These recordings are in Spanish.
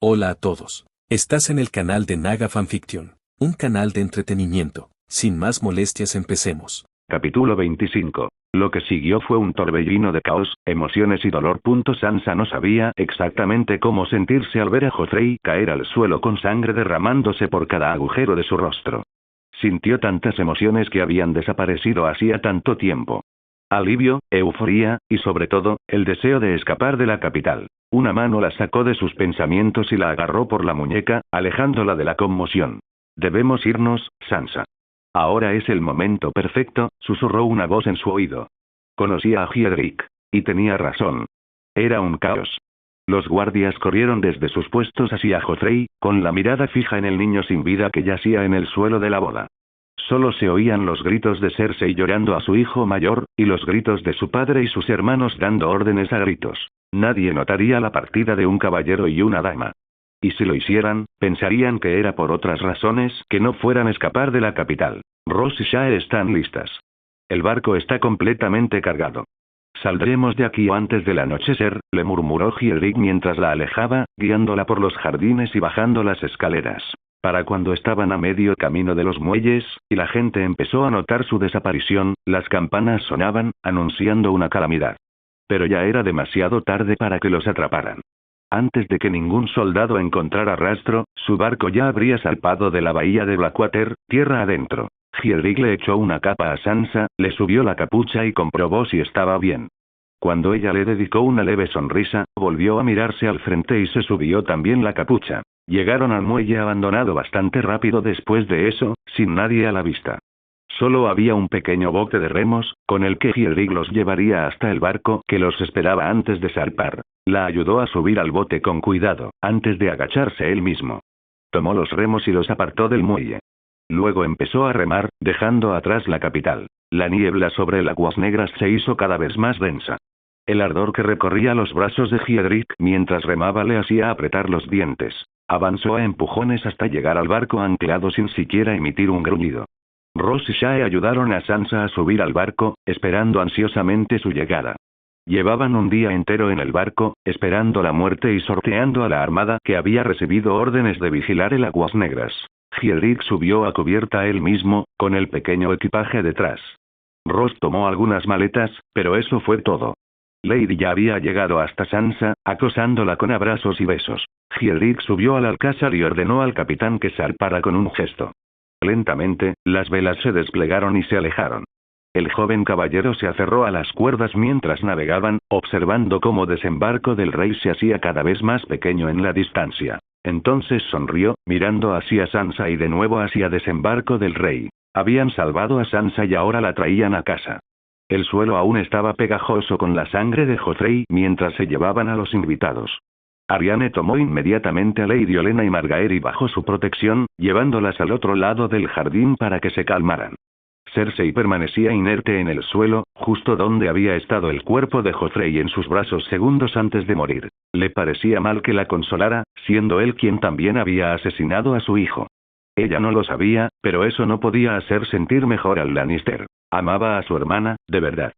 Hola a todos. Estás en el canal de Naga Fanfiction, un canal de entretenimiento. Sin más molestias, empecemos. Capítulo 25. Lo que siguió fue un torbellino de caos, emociones y dolor. Sansa no sabía exactamente cómo sentirse al ver a Joffrey caer al suelo con sangre derramándose por cada agujero de su rostro. Sintió tantas emociones que habían desaparecido hacía tanto tiempo. Alivio, euforía, y sobre todo, el deseo de escapar de la capital. Una mano la sacó de sus pensamientos y la agarró por la muñeca, alejándola de la conmoción. Debemos irnos, Sansa. Ahora es el momento perfecto, susurró una voz en su oído. Conocía a Hiedrick. Y tenía razón. Era un caos. Los guardias corrieron desde sus puestos hacia Joffrey, con la mirada fija en el niño sin vida que yacía en el suelo de la boda. Solo se oían los gritos de Cersei llorando a su hijo mayor, y los gritos de su padre y sus hermanos dando órdenes a gritos. Nadie notaría la partida de un caballero y una dama. Y si lo hicieran, pensarían que era por otras razones que no fueran a escapar de la capital. Ross y Shae están listas. El barco está completamente cargado. Saldremos de aquí antes del anochecer, le murmuró Hiedrick mientras la alejaba, guiándola por los jardines y bajando las escaleras. Para cuando estaban a medio camino de los muelles, y la gente empezó a notar su desaparición, las campanas sonaban, anunciando una calamidad. Pero ya era demasiado tarde para que los atraparan. Antes de que ningún soldado encontrara rastro, su barco ya habría zarpado de la bahía de Blackwater, tierra adentro. Hiedrick le echó una capa a Sansa, le subió la capucha y comprobó si estaba bien. Cuando ella le dedicó una leve sonrisa, volvió a mirarse al frente y se subió también la capucha. Llegaron al muelle abandonado bastante rápido después de eso, sin nadie a la vista. Solo había un pequeño bote de remos, con el que Hiedrick los llevaría hasta el barco que los esperaba antes de zarpar. La ayudó a subir al bote con cuidado, antes de agacharse él mismo. Tomó los remos y los apartó del muelle. Luego empezó a remar, dejando atrás la capital. La niebla sobre el aguas negras se hizo cada vez más densa. El ardor que recorría los brazos de Hiedrick mientras remaba le hacía apretar los dientes. Avanzó a empujones hasta llegar al barco anclado sin siquiera emitir un gruñido. Ross y Shae ayudaron a Sansa a subir al barco, esperando ansiosamente su llegada. Llevaban un día entero en el barco, esperando la muerte y sorteando a la armada que había recibido órdenes de vigilar el aguas negras. Hiedrick subió a cubierta él mismo, con el pequeño equipaje detrás. Ross tomó algunas maletas, pero eso fue todo. Lady ya había llegado hasta Sansa, acosándola con abrazos y besos. Hiedrick subió al alcázar y ordenó al capitán que zarpara con un gesto. Lentamente, las velas se desplegaron y se alejaron. El joven caballero se aferró a las cuerdas mientras navegaban, observando cómo desembarco del rey se hacía cada vez más pequeño en la distancia. Entonces sonrió, mirando hacia Sansa y de nuevo hacia desembarco del rey. Habían salvado a Sansa y ahora la traían a casa. El suelo aún estaba pegajoso con la sangre de Joffrey mientras se llevaban a los invitados. Arianne tomó inmediatamente a Lady Olenna y Margaery bajo su protección, llevándolas al otro lado del jardín para que se calmaran. Cersei permanecía inerte en el suelo, justo donde había estado el cuerpo de Joffrey en sus brazos segundos antes de morir. Le parecía mal que la consolara, siendo él quien también había asesinado a su hijo. Ella no lo sabía, pero eso no podía hacer sentir mejor al Lannister. Amaba a su hermana, de verdad.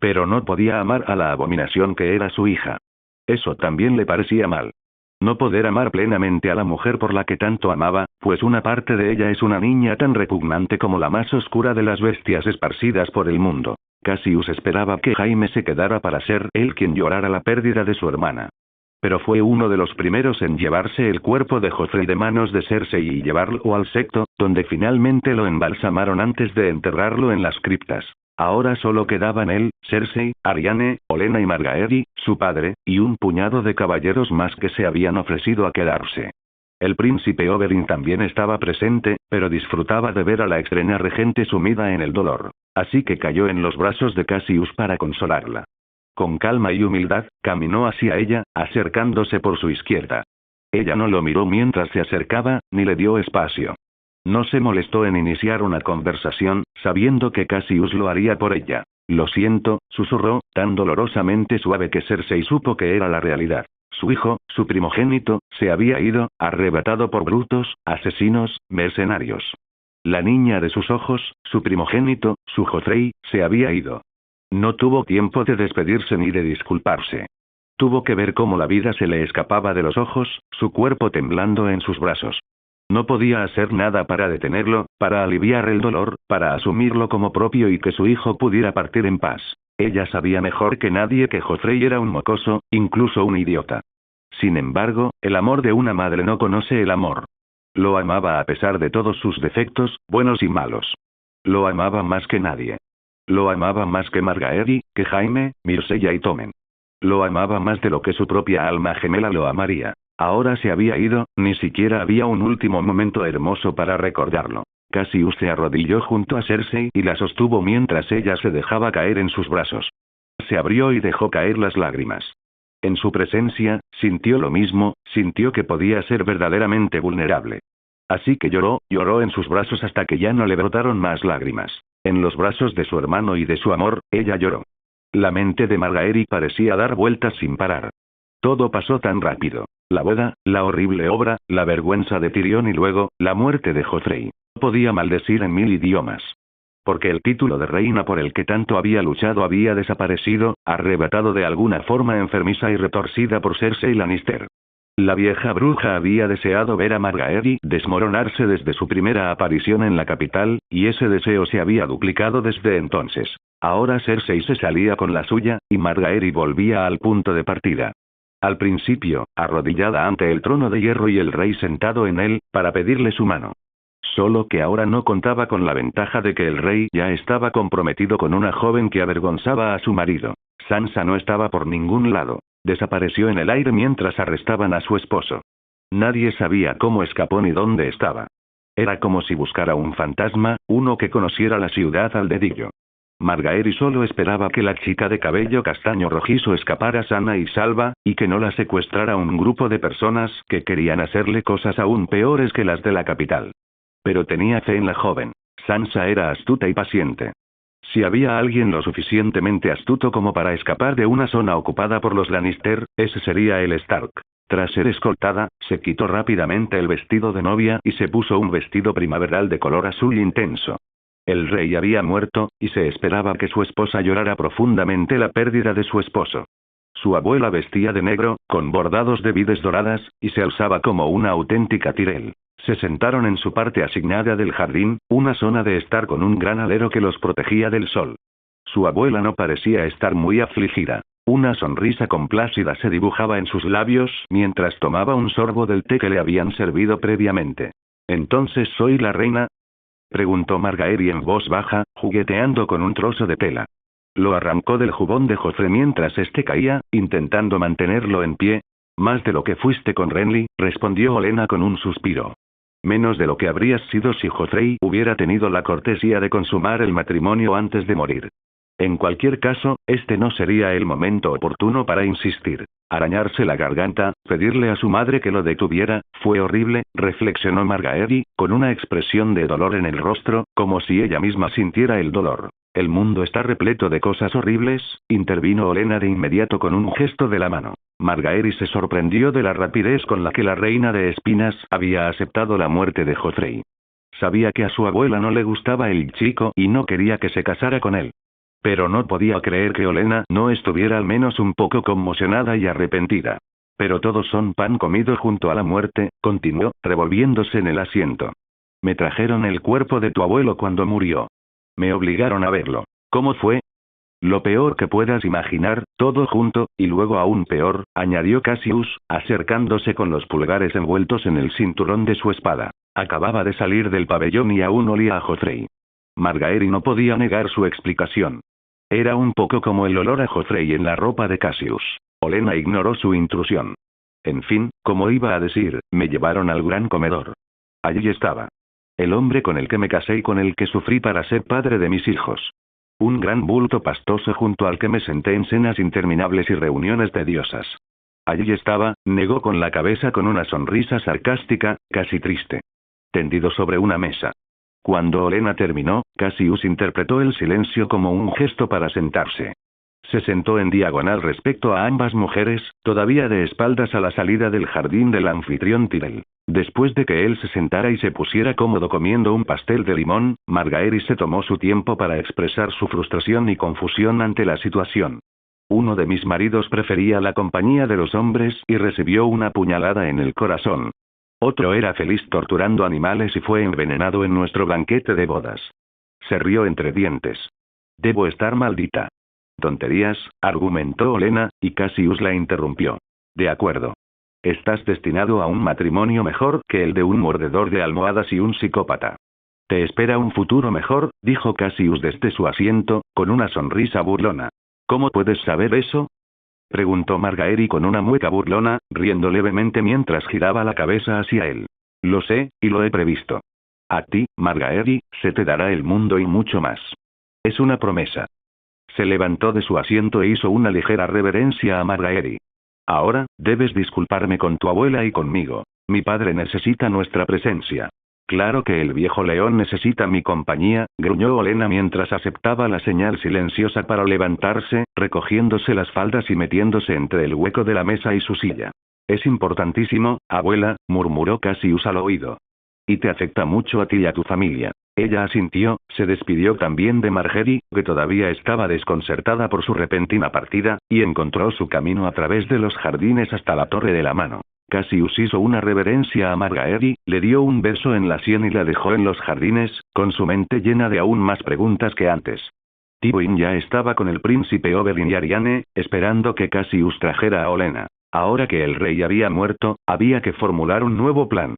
Pero no podía amar a la abominación que era su hija. Eso también le parecía mal. No poder amar plenamente a la mujer por la que tanto amaba, pues una parte de ella es una niña tan repugnante como la más oscura de las bestias esparcidas por el mundo. Cassius esperaba que Jaime se quedara para ser él quien llorara la pérdida de su hermana. Pero fue uno de los primeros en llevarse el cuerpo de Joffrey de manos de Cersei y llevarlo al secto, donde finalmente lo embalsamaron antes de enterrarlo en las criptas. Ahora solo quedaban él, Cersei, Arianne, Olenna y Margaery, su padre, y un puñado de caballeros más que se habían ofrecido a quedarse. El príncipe Oberyn también estaba presente, pero disfrutaba de ver a la extraña regente sumida en el dolor. Así que cayó en los brazos de Cassius para consolarla. Con calma y humildad, caminó hacia ella, acercándose por su izquierda. Ella no lo miró mientras se acercaba, ni le dio espacio. No se molestó en iniciar una conversación, sabiendo que Cassius lo haría por ella. Lo siento, susurró, tan dolorosamente suave que Cersei supo que era la realidad. Su hijo, su primogénito, se había ido, arrebatado por brutos, asesinos, mercenarios. La niña de sus ojos, su primogénito, su Joffrey, se había ido. No tuvo tiempo de despedirse ni de disculparse. Tuvo que ver cómo la vida se le escapaba de los ojos, su cuerpo temblando en sus brazos. No podía hacer nada para detenerlo, para aliviar el dolor, para asumirlo como propio y que su hijo pudiera partir en paz. Ella sabía mejor que nadie que Joffrey era un mocoso, incluso un idiota. Sin embargo, el amor de una madre no conoce el amor. Lo amaba a pesar de todos sus defectos, buenos y malos. Lo amaba más que nadie. Lo amaba más que Margaery, que Jaime, Myrcella y Tommen. Lo amaba más de lo que su propia alma gemela lo amaría. Ahora se había ido, ni siquiera había un último momento hermoso para recordarlo. Cassius se arrodilló junto a Cersei y la sostuvo mientras ella se dejaba caer en sus brazos. Se abrió y dejó caer las lágrimas. En su presencia, sintió lo mismo, sintió que podía ser verdaderamente vulnerable. Así que lloró en sus brazos hasta que ya no le brotaron más lágrimas. En los brazos de su hermano y de su amor, ella lloró. La mente de Margaery parecía dar vueltas sin parar. Todo pasó tan rápido. La boda, la horrible obra, la vergüenza de Tyrion y luego, la muerte de Joffrey. No podía maldecir en 1000 idiomas. Porque el título de reina por el que tanto había luchado había desaparecido, arrebatado de alguna forma enfermiza y retorcida por Cersei Lannister. La vieja bruja había deseado ver a Margaery desmoronarse desde su primera aparición en la capital, y ese deseo se había duplicado desde entonces. Ahora Cersei se salía con la suya, y Margaery volvía al punto de partida. Al principio, arrodillada ante el trono de hierro y el rey sentado en él, para pedirle su mano. Solo que ahora no contaba con la ventaja de que el rey ya estaba comprometido con una joven que avergonzaba a su marido. Sansa no estaba por ningún lado. Desapareció en el aire mientras arrestaban a su esposo. Nadie sabía cómo escapó ni dónde estaba. Era como si buscara un fantasma, uno que conociera la ciudad al dedillo. Margaery solo esperaba que la chica de cabello castaño rojizo escapara sana y salva, y que no la secuestrara un grupo de personas que querían hacerle cosas aún peores que las de la capital. Pero tenía fe en la joven. Sansa era astuta y paciente. Si había alguien lo suficientemente astuto como para escapar de una zona ocupada por los Lannister, ese sería el Stark. Tras ser escoltada, se quitó rápidamente el vestido de novia y se puso un vestido primaveral de color azul intenso. El rey había muerto, y se esperaba que su esposa llorara profundamente la pérdida de su esposo. Su abuela vestía de negro, con bordados de vides doradas, y se alzaba como una auténtica Tyrell. Se sentaron en su parte asignada del jardín, una zona de estar con un gran alero que los protegía del sol. Su abuela no parecía estar muy afligida. Una sonrisa complácida se dibujaba en sus labios mientras tomaba un sorbo del té que le habían servido previamente. ¿Entonces soy la reina?, preguntó Margaery en voz baja, jugueteando con un trozo de tela. Lo arrancó del jubón de Joffrey mientras este caía, intentando mantenerlo en pie. Más de lo que fuiste con Renly, respondió Olenna con un suspiro. Menos de lo que habrías sido si Joffrey hubiera tenido la cortesía de consumar el matrimonio antes de morir. En cualquier caso, este no sería el momento oportuno para insistir. Arañarse la garganta, pedirle a su madre que lo detuviera, fue horrible, reflexionó Margaery, con una expresión de dolor en el rostro, como si ella misma sintiera el dolor. El mundo está repleto de cosas horribles, intervino Olenna de inmediato con un gesto de la mano. Margaery se sorprendió de la rapidez con la que la reina de espinas había aceptado la muerte de Joffrey. Sabía que a su abuela no le gustaba el chico y no quería que se casara con él. Pero no podía creer que Olenna no estuviera al menos un poco conmocionada y arrepentida. Pero todos son pan comido junto a la muerte, continuó, revolviéndose en el asiento. Me trajeron el cuerpo de tu abuelo cuando murió. Me obligaron a verlo. ¿Cómo fue? Lo peor que puedas imaginar, todo junto, y luego aún peor, añadió Cassius, acercándose con los pulgares envueltos en el cinturón de su espada. Acababa de salir del pabellón y aún olía a Joffrey. Margaery no podía negar su explicación. Era un poco como el olor a Joffrey en la ropa de Cassius. Olenna ignoró su intrusión. En fin, como iba a decir, me llevaron al gran comedor. Allí estaba. El hombre con el que me casé y con el que sufrí para ser padre de mis hijos. Un gran bulto pastoso junto al que me senté en cenas interminables y reuniones de diosas. Allí estaba, negó con la cabeza con una sonrisa sarcástica, casi triste. Tendido sobre una mesa. Cuando Olenna terminó, Cassius interpretó el silencio como un gesto para sentarse. Se sentó en diagonal respecto a ambas mujeres, todavía de espaldas a la salida del jardín del anfitrión Tyrell. Después de que él se sentara y se pusiera cómodo comiendo un pastel de limón, Margaery se tomó su tiempo para expresar su frustración y confusión ante la situación. Uno de mis maridos prefería la compañía de los hombres y recibió una puñalada en el corazón. Otro era feliz torturando animales y fue envenenado en nuestro banquete de bodas. Se rió entre dientes. Debo estar maldita. Tonterías, argumentó Olena, y Cassius la interrumpió. De acuerdo. Estás destinado a un matrimonio mejor que el de un mordedor de almohadas y un psicópata. Te espera un futuro mejor, dijo Cassius desde su asiento, con una sonrisa burlona. ¿Cómo puedes saber eso? Preguntó Margaery con una mueca burlona, riendo levemente mientras giraba la cabeza hacia él. Lo sé, y lo he previsto. A ti, Margaery, se te dará el mundo y mucho más. Es una promesa. Se levantó de su asiento e hizo una ligera reverencia a Margaery. Ahora, debes disculparme con tu abuela y conmigo. Mi padre necesita nuestra presencia. Claro que el viejo león necesita mi compañía, gruñó Olena mientras aceptaba la señal silenciosa para levantarse, recogiéndose las faldas y metiéndose entre el hueco de la mesa y su silla. Es importantísimo, abuela, murmuró Cassius al oído. Y te afecta mucho a ti y a tu familia. Ella asintió, se despidió también de Margaery, que todavía estaba desconcertada por su repentina partida, y encontró su camino a través de los jardines hasta la Torre de la Mano. Cassius hizo una reverencia a Margaery, le dio un beso en la sien y la dejó en los jardines, con su mente llena de aún más preguntas que antes. Tywin ya estaba con el príncipe Oberyn y Arianne, esperando que Cassius trajera a Olena. Ahora que el rey había muerto, había que formular un nuevo plan.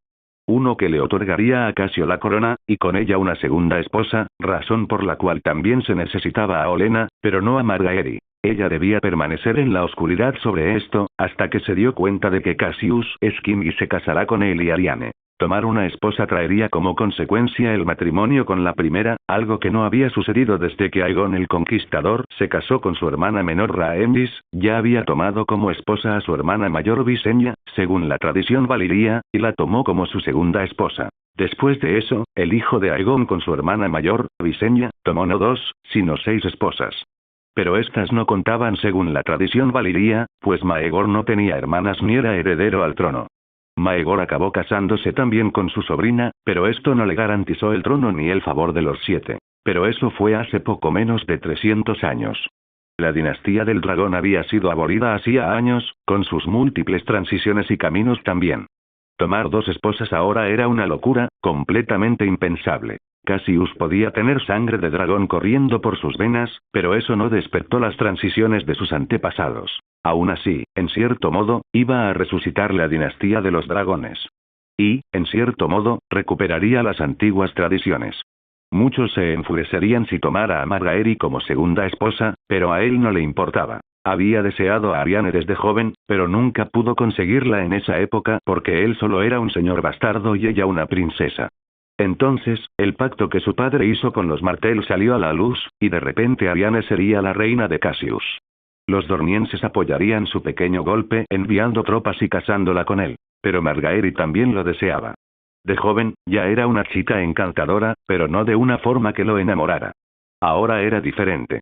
Uno que le otorgaría a Cassio la corona, y con ella una segunda esposa, razón por la cual también se necesitaba a Olena, pero no a Margaery. Ella debía permanecer en la oscuridad sobre esto, hasta que se dio cuenta de que Cassius es king y se casará con él y Arianne. Tomar una esposa traería como consecuencia el matrimonio con la primera, algo que no había sucedido desde que Aegon el Conquistador se casó con su hermana menor Rhaenys. Ya había tomado como esposa a su hermana mayor Visenya, según la tradición valiria, y la tomó como su segunda esposa. Después de eso, el hijo de Aegon con su hermana mayor, Visenya, tomó no 2, sino 6 esposas. Pero estas no contaban según la tradición valiria, pues Maegor no tenía hermanas ni era heredero al trono. Maegor acabó casándose también con su sobrina, pero esto no le garantizó el trono ni el favor de los 7. Pero eso fue hace poco menos de 300 años. La dinastía del dragón había sido abolida hacía años, con sus múltiples transiciones y caminos también. Tomar 2 esposas ahora era una locura, completamente impensable. Cassius podía tener sangre de dragón corriendo por sus venas, pero eso no despertó las transiciones de sus antepasados. Aún así, en cierto modo, iba a resucitar la dinastía de los dragones. Y, en cierto modo, recuperaría las antiguas tradiciones. Muchos se enfurecerían si tomara a Margaery como segunda esposa, pero a él no le importaba. Había deseado a Arianne desde joven, pero nunca pudo conseguirla en esa época porque él solo era un señor bastardo y ella una princesa. Entonces, el pacto que su padre hizo con los Martell salió a la luz, y de repente Arianne sería la reina de Cassius. Los dornienses apoyarían su pequeño golpe enviando tropas y casándola con él. Pero Margaery también lo deseaba. De joven, ya era una chica encantadora, pero no de una forma que lo enamorara. Ahora era diferente.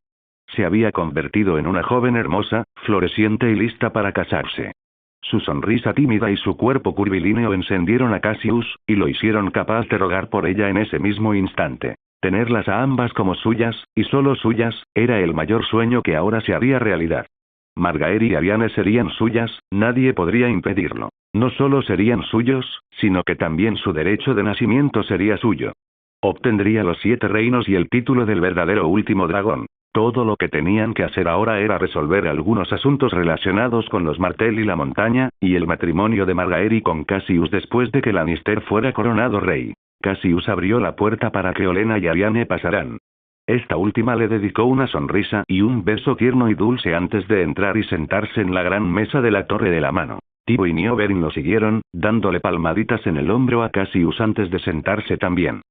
Se había convertido en una joven hermosa, floreciente y lista para casarse. Su sonrisa tímida y su cuerpo curvilíneo encendieron a Cassius, y lo hicieron capaz de rogar por ella en ese mismo instante. Tenerlas a ambas como suyas, y solo suyas, era el mayor sueño que ahora se haría realidad. Margaery y Arianne serían suyas, nadie podría impedirlo. No solo serían suyos, sino que también su derecho de nacimiento sería suyo. Obtendría los 7 reinos y el título del verdadero último dragón. Todo lo que tenían que hacer ahora era resolver algunos asuntos relacionados con los Martell y la montaña, y el matrimonio de Margaery con Cassius después de que Lannister fuera coronado rey. Cassius abrió la puerta para que Olena y Arianne pasaran. Esta última le dedicó una sonrisa y un beso tierno y dulce antes de entrar y sentarse en la gran mesa de la Torre de la Mano. Tywin y Oberyn lo siguieron, dándole palmaditas en el hombro a Cassius antes de sentarse también.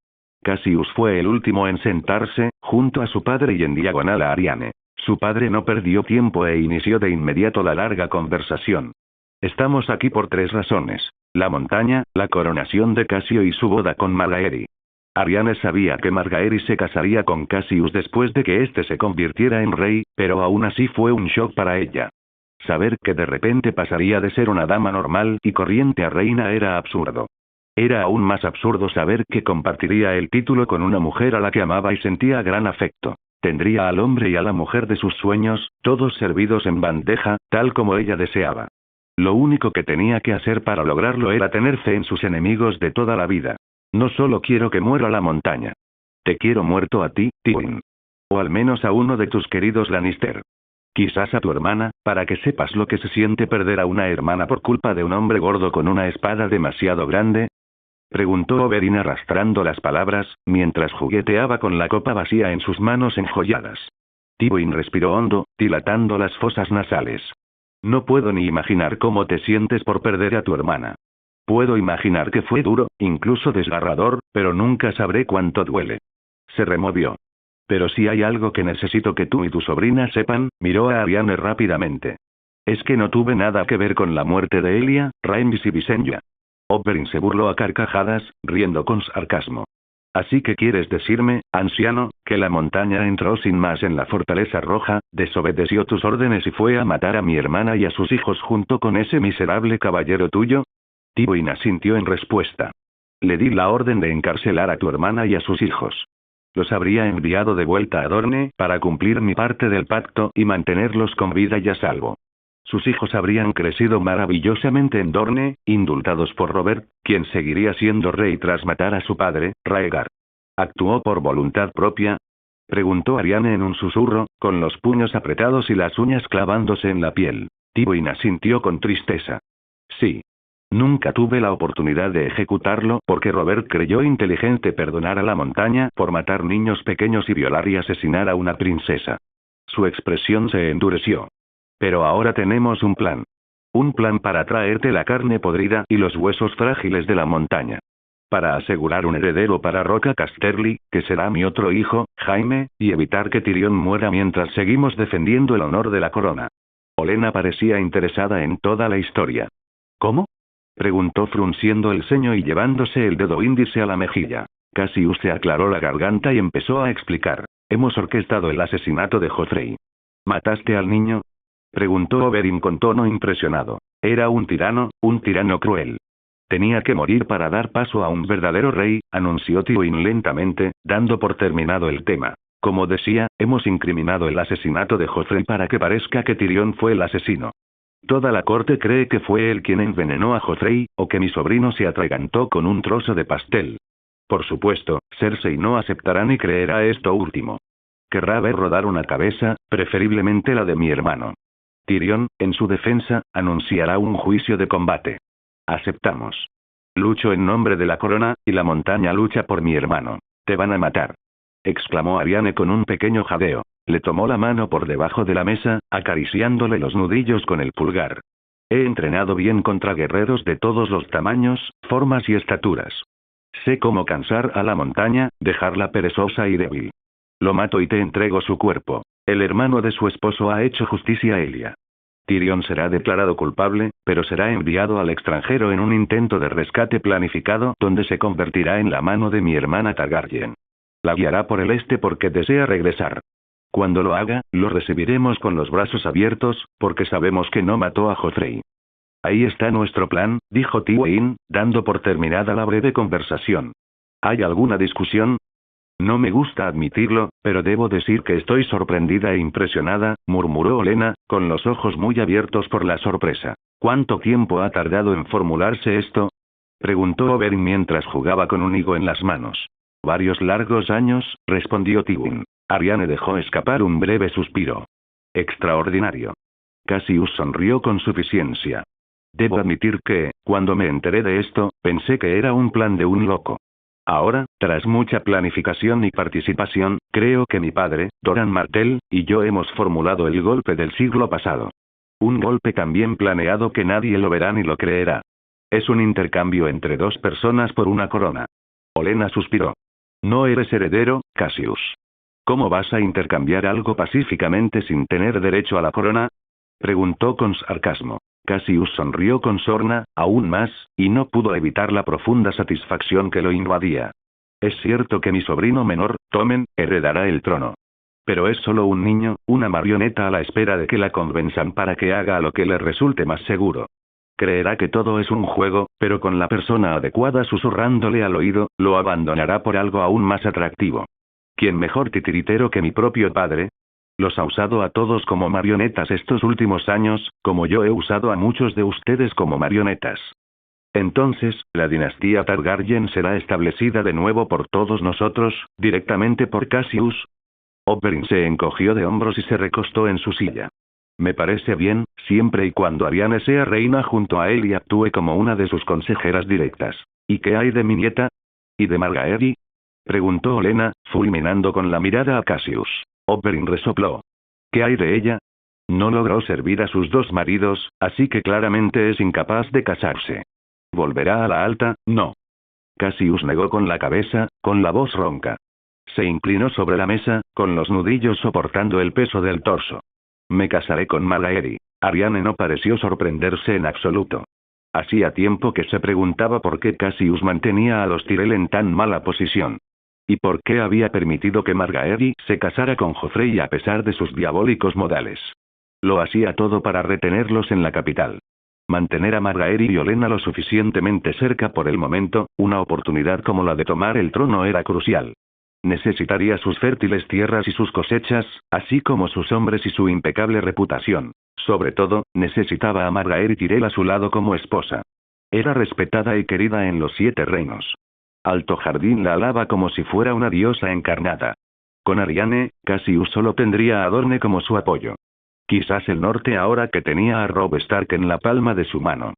Cassius fue el último en sentarse, junto a su padre y en diagonal a Arianne. Su padre no perdió tiempo e inició de inmediato la larga conversación. Estamos aquí por 3 razones. La montaña, la coronación de Cassio y su boda con Margaery. Arianne sabía que Margaery se casaría con Cassius después de que éste se convirtiera en rey, pero aún así fue un shock para ella. Saber que de repente pasaría de ser una dama normal y corriente a reina era absurdo. Era aún más absurdo saber que compartiría el título con una mujer a la que amaba y sentía gran afecto. Tendría al hombre y a la mujer de sus sueños, todos servidos en bandeja, tal como ella deseaba. Lo único que tenía que hacer para lograrlo era tener fe en sus enemigos de toda la vida. No solo quiero que muera la montaña. Te quiero muerto a ti, Tywin. O al menos a uno de tus queridos Lannister. Quizás a tu hermana, para que sepas lo que se siente perder a una hermana por culpa de un hombre gordo con una espada demasiado grande. Preguntó Oberyn arrastrando las palabras, mientras jugueteaba con la copa vacía en sus manos enjolladas. Tywin respiró hondo, dilatando las fosas nasales. No puedo ni imaginar cómo te sientes por perder a tu hermana. Puedo imaginar que fue duro, incluso desgarrador, pero nunca sabré cuánto duele. Se removió. Pero si hay algo que necesito que tú y tu sobrina sepan, miró a Arianne rápidamente. Es que no tuve nada que ver con la muerte de Elia, Rhaenys y Visenya. Oberyn se burló a carcajadas, riendo con sarcasmo. Así que quieres decirme, anciano, que la montaña entró sin más en la fortaleza roja, desobedeció tus órdenes y fue a matar a mi hermana y a sus hijos junto con ese miserable caballero tuyo? Tywin asintió en respuesta. Le di la orden de encarcelar a tu hermana y a sus hijos. Los habría enviado de vuelta a Dorne, para cumplir mi parte del pacto y mantenerlos con vida y a salvo. Sus hijos habrían crecido maravillosamente en Dorne, indultados por Robert, quien seguiría siendo rey tras matar a su padre, Rhaegar. ¿Actuó por voluntad propia? Preguntó Arianne en un susurro, con los puños apretados y las uñas clavándose en la piel. Tywin asintió con tristeza. Sí. Nunca tuve la oportunidad de ejecutarlo porque Robert creyó inteligente perdonar a la montaña por matar niños pequeños y violar y asesinar a una princesa. Su expresión se endureció. Pero ahora tenemos un plan. Un plan para traerte la carne podrida y los huesos frágiles de la montaña. Para asegurar un heredero para Roca Casterly, que será mi otro hijo, Jaime, y evitar que Tyrion muera mientras seguimos defendiendo el honor de la corona. Olenna parecía interesada en toda la historia. ¿Cómo? Preguntó frunciendo el ceño y llevándose el dedo índice a la mejilla. Cassius se aclaró la garganta y empezó a explicar. Hemos orquestado el asesinato de Joffrey. ¿Mataste al niño? Preguntó Oberyn con tono impresionado. Era un tirano cruel. Tenía que morir para dar paso a un verdadero rey, anunció Tywin lentamente, dando por terminado el tema. Como decía, hemos incriminado el asesinato de Joffrey para que parezca que Tyrion fue el asesino. Toda la corte cree que fue él quien envenenó a Joffrey, o que mi sobrino se atragantó con un trozo de pastel. Por supuesto, Cersei no aceptará ni creerá esto último. Querrá ver rodar una cabeza, preferiblemente la de mi hermano. Tyrion, en su defensa, anunciará un juicio de combate. Aceptamos. Lucho en nombre de la corona, y la montaña lucha por mi hermano. Te van a matar. Exclamó Arianne con un pequeño jadeo. Le tomó la mano por debajo de la mesa, acariciándole los nudillos con el pulgar. He entrenado bien contra guerreros de todos los tamaños, formas y estaturas. Sé cómo cansar a la montaña, dejarla perezosa y débil. Lo mato y te entrego su cuerpo. El hermano de su esposo ha hecho justicia a Elia. Tyrion será declarado culpable, pero será enviado al extranjero en un intento de rescate planificado donde se convertirá en la mano de mi hermana Targaryen. La guiará por el este porque desea regresar. Cuando lo haga, lo recibiremos con los brazos abiertos, porque sabemos que no mató a Joffrey. Ahí está nuestro plan, dijo Tywin, dando por terminada la breve conversación. ¿Hay alguna discusión? No me gusta admitirlo, pero debo decir que estoy sorprendida e impresionada, murmuró Olenna, con los ojos muy abiertos por la sorpresa. ¿Cuánto tiempo ha tardado en formularse esto? Preguntó Oberyn mientras jugaba con un higo en las manos. Varios largos años, respondió Tywin. Arianne dejó escapar un breve suspiro. Extraordinario. Cassius sonrió con suficiencia. Debo admitir que, cuando me enteré de esto, pensé que era un plan de un loco. Ahora, tras mucha planificación y participación, creo que mi padre, Doran Martell, y yo hemos formulado el golpe del siglo pasado. Un golpe tan bien planeado que nadie lo verá ni lo creerá. Es un intercambio entre dos personas por una corona. Olenna suspiró. No eres heredero, Cassius. ¿Cómo vas a intercambiar algo pacíficamente sin tener derecho a la corona? Preguntó con sarcasmo. Cassius sonrió con sorna, aún más, y no pudo evitar la profunda satisfacción que lo invadía. Es cierto que mi sobrino menor, Tommen, heredará el trono. Pero es solo un niño, una marioneta a la espera de que la convenzan para que haga lo que le resulte más seguro. Creerá que todo es un juego, pero con la persona adecuada susurrándole al oído, lo abandonará por algo aún más atractivo. ¿Quién mejor titiritero que mi propio padre? Los ha usado a todos como marionetas estos últimos años, como yo he usado a muchos de ustedes como marionetas. Entonces, la dinastía Targaryen será establecida de nuevo por todos nosotros, directamente por Cassius. Oberyn se encogió de hombros y se recostó en su silla. Me parece bien, siempre y cuando Arianne sea reina junto a él y actúe como una de sus consejeras directas. ¿Y qué hay de mi nieta? ¿Y de Margaery? Preguntó Olenna, fulminando con la mirada a Cassius. Oberyn resopló. ¿Qué hay de ella? No logró servir a sus dos maridos, así que claramente es incapaz de casarse. ¿Volverá a la alta? No. Cassius negó con la cabeza, con la voz ronca. Se inclinó sobre la mesa, con los nudillos soportando el peso del torso. Me casaré con Margaery. Arianne no pareció sorprenderse en absoluto. Hacía tiempo que se preguntaba por qué Cassius mantenía a los Tyrell en tan mala posición. ¿Y por qué había permitido que Margaery se casara con Joffrey a pesar de sus diabólicos modales? Lo hacía todo para retenerlos en la capital. Mantener a Margaery y Olenna lo suficientemente cerca por el momento, una oportunidad como la de tomar el trono era crucial. Necesitaría sus fértiles tierras y sus cosechas, así como sus hombres y su impecable reputación. Sobre todo, necesitaba a Margaery Tyrell a su lado como esposa. Era respetada y querida en los 7 reinos. Alto Jardín la alaba como si fuera una diosa encarnada. Con Arianne, Cassius solo tendría a Dorne como su apoyo. Quizás el norte ahora que tenía a Robb Stark en la palma de su mano.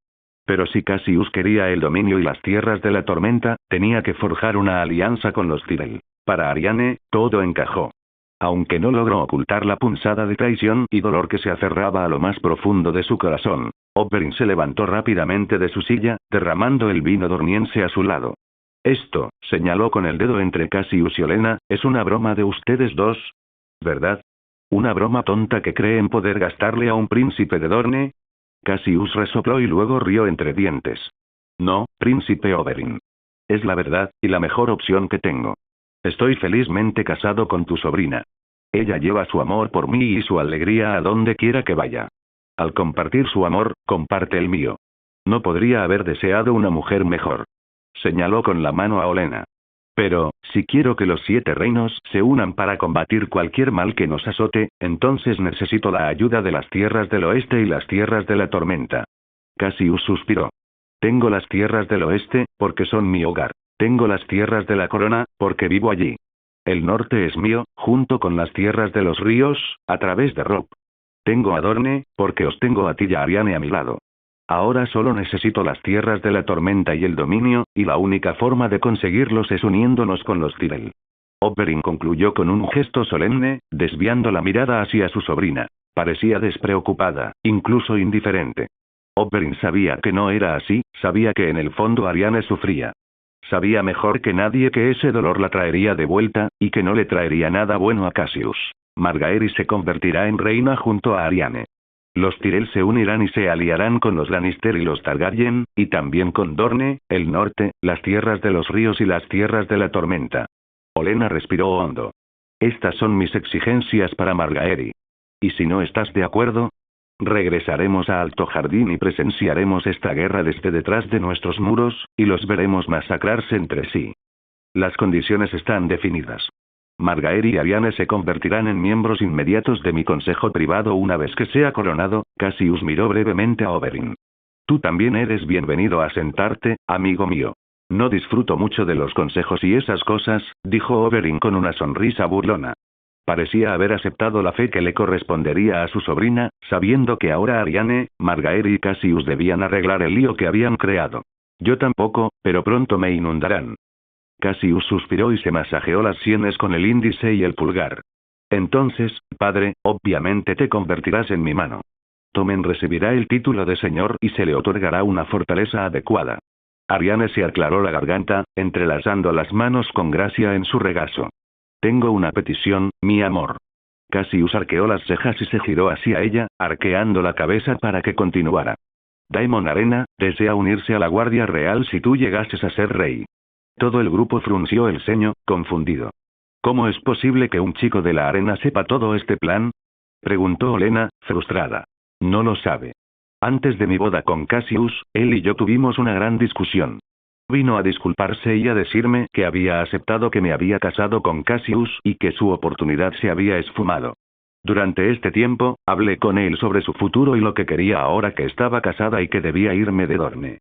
Pero si Cassius quería el dominio y las tierras de la tormenta, tenía que forjar una alianza con los Tyrell. Para Arianne, todo encajó. Aunque no logró ocultar la punzada de traición y dolor que se aferraba a lo más profundo de su corazón, Oberyn se levantó rápidamente de su silla, derramando el vino dorniense a su lado. Esto, señaló con el dedo entre Cassius y Olenna, es una broma de ustedes dos. ¿Verdad? ¿Una broma tonta que creen poder gastarle a un príncipe de Dorne? Cassius resopló y luego rió entre dientes. No, príncipe Oberyn. Es la verdad, y la mejor opción que tengo. Estoy felizmente casado con tu sobrina. Ella lleva su amor por mí y su alegría a donde quiera que vaya. Al compartir su amor, comparte el mío. No podría haber deseado una mujer mejor. Señaló con la mano a Olenna. Pero, si quiero que los 7 reinos se unan para combatir cualquier mal que nos azote, entonces necesito la ayuda de las tierras del oeste y las tierras de la tormenta. Cassius suspiró. Tengo las tierras del oeste, porque son mi hogar. Tengo las tierras de la corona, porque vivo allí. El norte es mío, junto con las tierras de los ríos, a través de Robb. Tengo a Dorne, porque os tengo a ti y a Arianne a mi lado. Ahora solo necesito las tierras de la tormenta y el dominio, y la única forma de conseguirlos es uniéndonos con los Tyrell. Oberyn concluyó con un gesto solemne, desviando la mirada hacia su sobrina. Parecía despreocupada, incluso indiferente. Oberyn sabía que no era así, sabía que en el fondo Arianne sufría. Sabía mejor que nadie que ese dolor la traería de vuelta, y que no le traería nada bueno a Cassius. Margaery se convertirá en reina junto a Arianne. Los Tyrell se unirán y se aliarán con los Lannister y los Targaryen, y también con Dorne, el norte, las tierras de los ríos y las tierras de la tormenta. Olenna respiró hondo. Estas son mis exigencias para Margaery. ¿Y si no estás de acuerdo? Regresaremos a Alto Jardín y presenciaremos esta guerra desde detrás de nuestros muros, y los veremos masacrarse entre sí. Las condiciones están definidas. Margaery y Arianne se convertirán en miembros inmediatos de mi consejo privado una vez que sea coronado. Cassius miró brevemente a Oberyn. Tú también eres bienvenido a sentarte, amigo mío. No disfruto mucho de los consejos y esas cosas, dijo Oberyn con una sonrisa burlona. Parecía haber aceptado la fe que le correspondería a su sobrina, sabiendo que ahora Arianne, Margaery y Cassius debían arreglar el lío que habían creado. Yo tampoco, pero pronto me inundarán. Cassius suspiró y se masajeó las sienes con el índice y el pulgar. Entonces, padre, obviamente te convertirás en mi mano. Tommen recibirá el título de señor y se le otorgará una fortaleza adecuada. Arianne se aclaró la garganta, entrelazando las manos con gracia en su regazo. Tengo una petición, mi amor. Cassius arqueó las cejas y se giró hacia ella, arqueando la cabeza para que continuara. Daemon Arena, desea unirse a la Guardia Real si tú llegases a ser rey. Todo el grupo frunció el ceño, confundido. ¿Cómo es posible que un chico de la arena sepa todo este plan? Preguntó Olenna, frustrada. No lo sabe. Antes de mi boda con Cassius, él y yo tuvimos una gran discusión. Vino a disculparse y a decirme que había aceptado que me había casado con Cassius y que su oportunidad se había esfumado. Durante este tiempo, hablé con él sobre su futuro y lo que quería ahora que estaba casada y que debía irme de Dorne.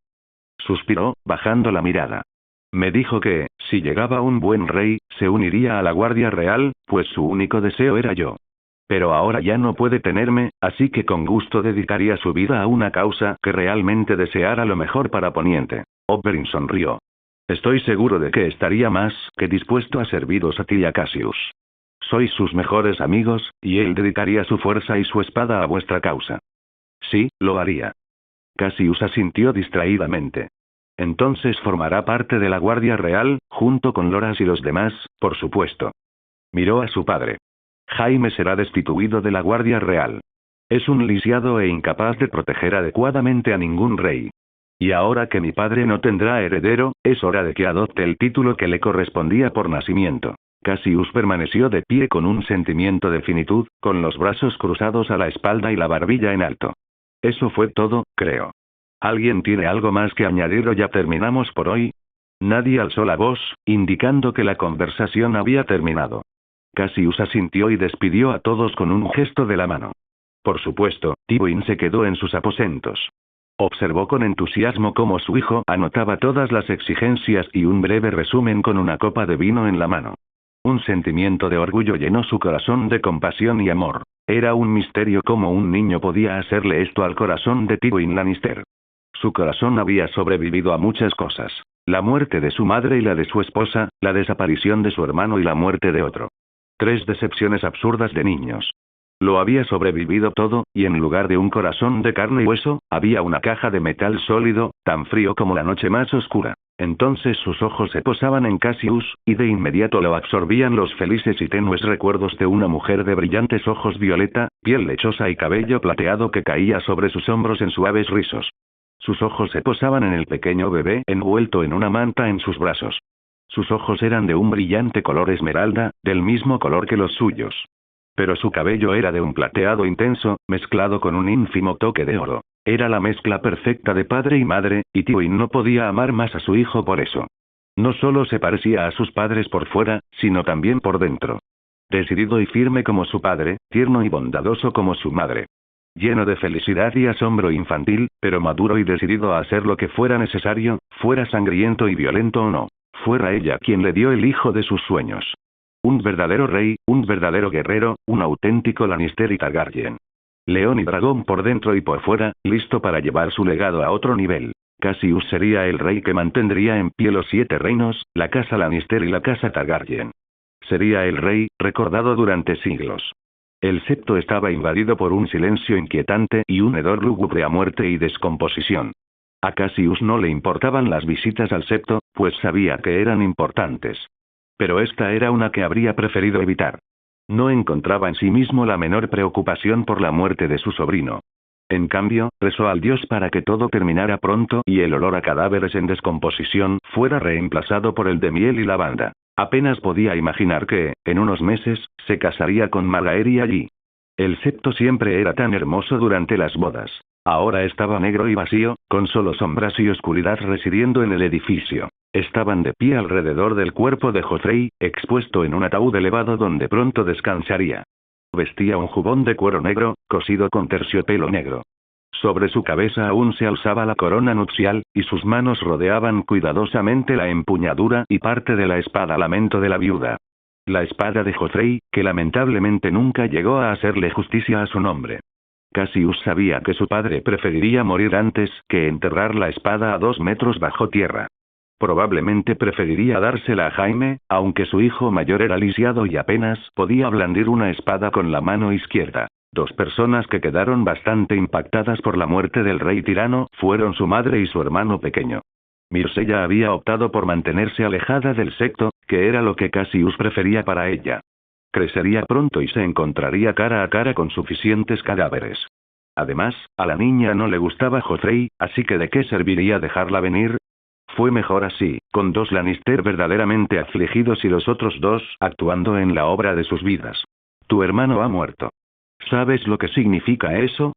Suspiró, bajando la mirada. Me dijo que, si llegaba un buen rey, se uniría a la Guardia Real, pues su único deseo era yo. Pero ahora ya no puede tenerme, así que con gusto dedicaría su vida a una causa que realmente deseara lo mejor para Poniente. Oberyn sonrió. Estoy seguro de que estaría más que dispuesto a serviros a ti y a Cassius. Sois sus mejores amigos, y él dedicaría su fuerza y su espada a vuestra causa. Sí, lo haría. Cassius asintió distraídamente. Entonces formará parte de la Guardia Real, junto con Loras y los demás, por supuesto. Miró a su padre. Jaime será destituido de la Guardia Real. Es un lisiado e incapaz de proteger adecuadamente a ningún rey. Y ahora que mi padre no tendrá heredero, es hora de que adopte el título que le correspondía por nacimiento. Cassius permaneció de pie con un sentimiento de finitud, con los brazos cruzados a la espalda y la barbilla en alto. Eso fue todo, creo. ¿Alguien tiene algo más que añadir o ya terminamos por hoy? Nadie alzó la voz, indicando que la conversación había terminado. Cassius asintió y despidió a todos con un gesto de la mano. Por supuesto, Tywin se quedó en sus aposentos. Observó con entusiasmo cómo su hijo anotaba todas las exigencias y un breve resumen con una copa de vino en la mano. Un sentimiento de orgullo llenó su corazón de compasión y amor. Era un misterio cómo un niño podía hacerle esto al corazón de Tywin Lannister. Su corazón había sobrevivido a muchas cosas. La muerte de su madre y la de su esposa, la desaparición de su hermano y la muerte de otro. 3 decepciones absurdas de niños. Lo había sobrevivido todo, y en lugar de un corazón de carne y hueso, había una caja de metal sólido, tan frío como la noche más oscura. Entonces sus ojos se posaban en Cassius, y de inmediato lo absorbían los felices y tenues recuerdos de una mujer de brillantes ojos violeta, piel lechosa y cabello plateado que caía sobre sus hombros en suaves rizos. Sus ojos se posaban en el pequeño bebé envuelto en una manta en sus brazos. Sus ojos eran de un brillante color esmeralda, del mismo color que los suyos. Pero su cabello era de un plateado intenso, mezclado con un ínfimo toque de oro. Era la mezcla perfecta de padre y madre, y Tywin no podía amar más a su hijo por eso. No solo se parecía a sus padres por fuera, sino también por dentro. Decidido y firme como su padre, tierno y bondadoso como su madre. Lleno de felicidad y asombro infantil, pero maduro y decidido a hacer lo que fuera necesario, fuera sangriento y violento o no. Fuera ella quien le dio el hijo de sus sueños. Un verdadero rey, un verdadero guerrero, un auténtico Lannister y Targaryen. León y dragón por dentro y por fuera, listo para llevar su legado a otro nivel. Cassius sería el rey que mantendría en pie los 7 reinos, la casa Lannister y la casa Targaryen. Sería el rey, recordado durante siglos. El septo estaba invadido por un silencio inquietante y un hedor lúgubre a muerte y descomposición. A Cassius no le importaban las visitas al septo, pues sabía que eran importantes. Pero esta era una que habría preferido evitar. No encontraba en sí mismo la menor preocupación por la muerte de su sobrino. En cambio, rezó al dios para que todo terminara pronto y el olor a cadáveres en descomposición fuera reemplazado por el de miel y lavanda. Apenas podía imaginar que, en unos meses, se casaría con Margaery allí. El septo siempre era tan hermoso durante las bodas. Ahora estaba negro y vacío, con solo sombras y oscuridad residiendo en el edificio. Estaban de pie alrededor del cuerpo de Joffrey, expuesto en un ataúd elevado donde pronto descansaría. Vestía un jubón de cuero negro, cosido con terciopelo negro. Sobre su cabeza aún se alzaba la corona nupcial, y sus manos rodeaban cuidadosamente la empuñadura y parte de la espada lamento de la viuda. La espada de Joffrey, que lamentablemente nunca llegó a hacerle justicia a su nombre. Cassius sabía que su padre preferiría morir antes que enterrar la espada a 2 metros bajo tierra. Probablemente preferiría dársela a Jaime, aunque su hijo mayor era lisiado y apenas podía blandir una espada con la mano izquierda. 2 personas que quedaron bastante impactadas por la muerte del rey tirano fueron su madre y su hermano pequeño. Myrcella había optado por mantenerse alejada del septo, que era lo que Cassius prefería para ella. Crecería pronto y se encontraría cara a cara con suficientes cadáveres. Además, a la niña no le gustaba Joffrey, así que ¿de qué serviría dejarla venir? Fue mejor así, con 2 Lannister verdaderamente afligidos y los otros 2 actuando en la obra de sus vidas. Tu hermano ha muerto. ¿Sabes lo que significa eso?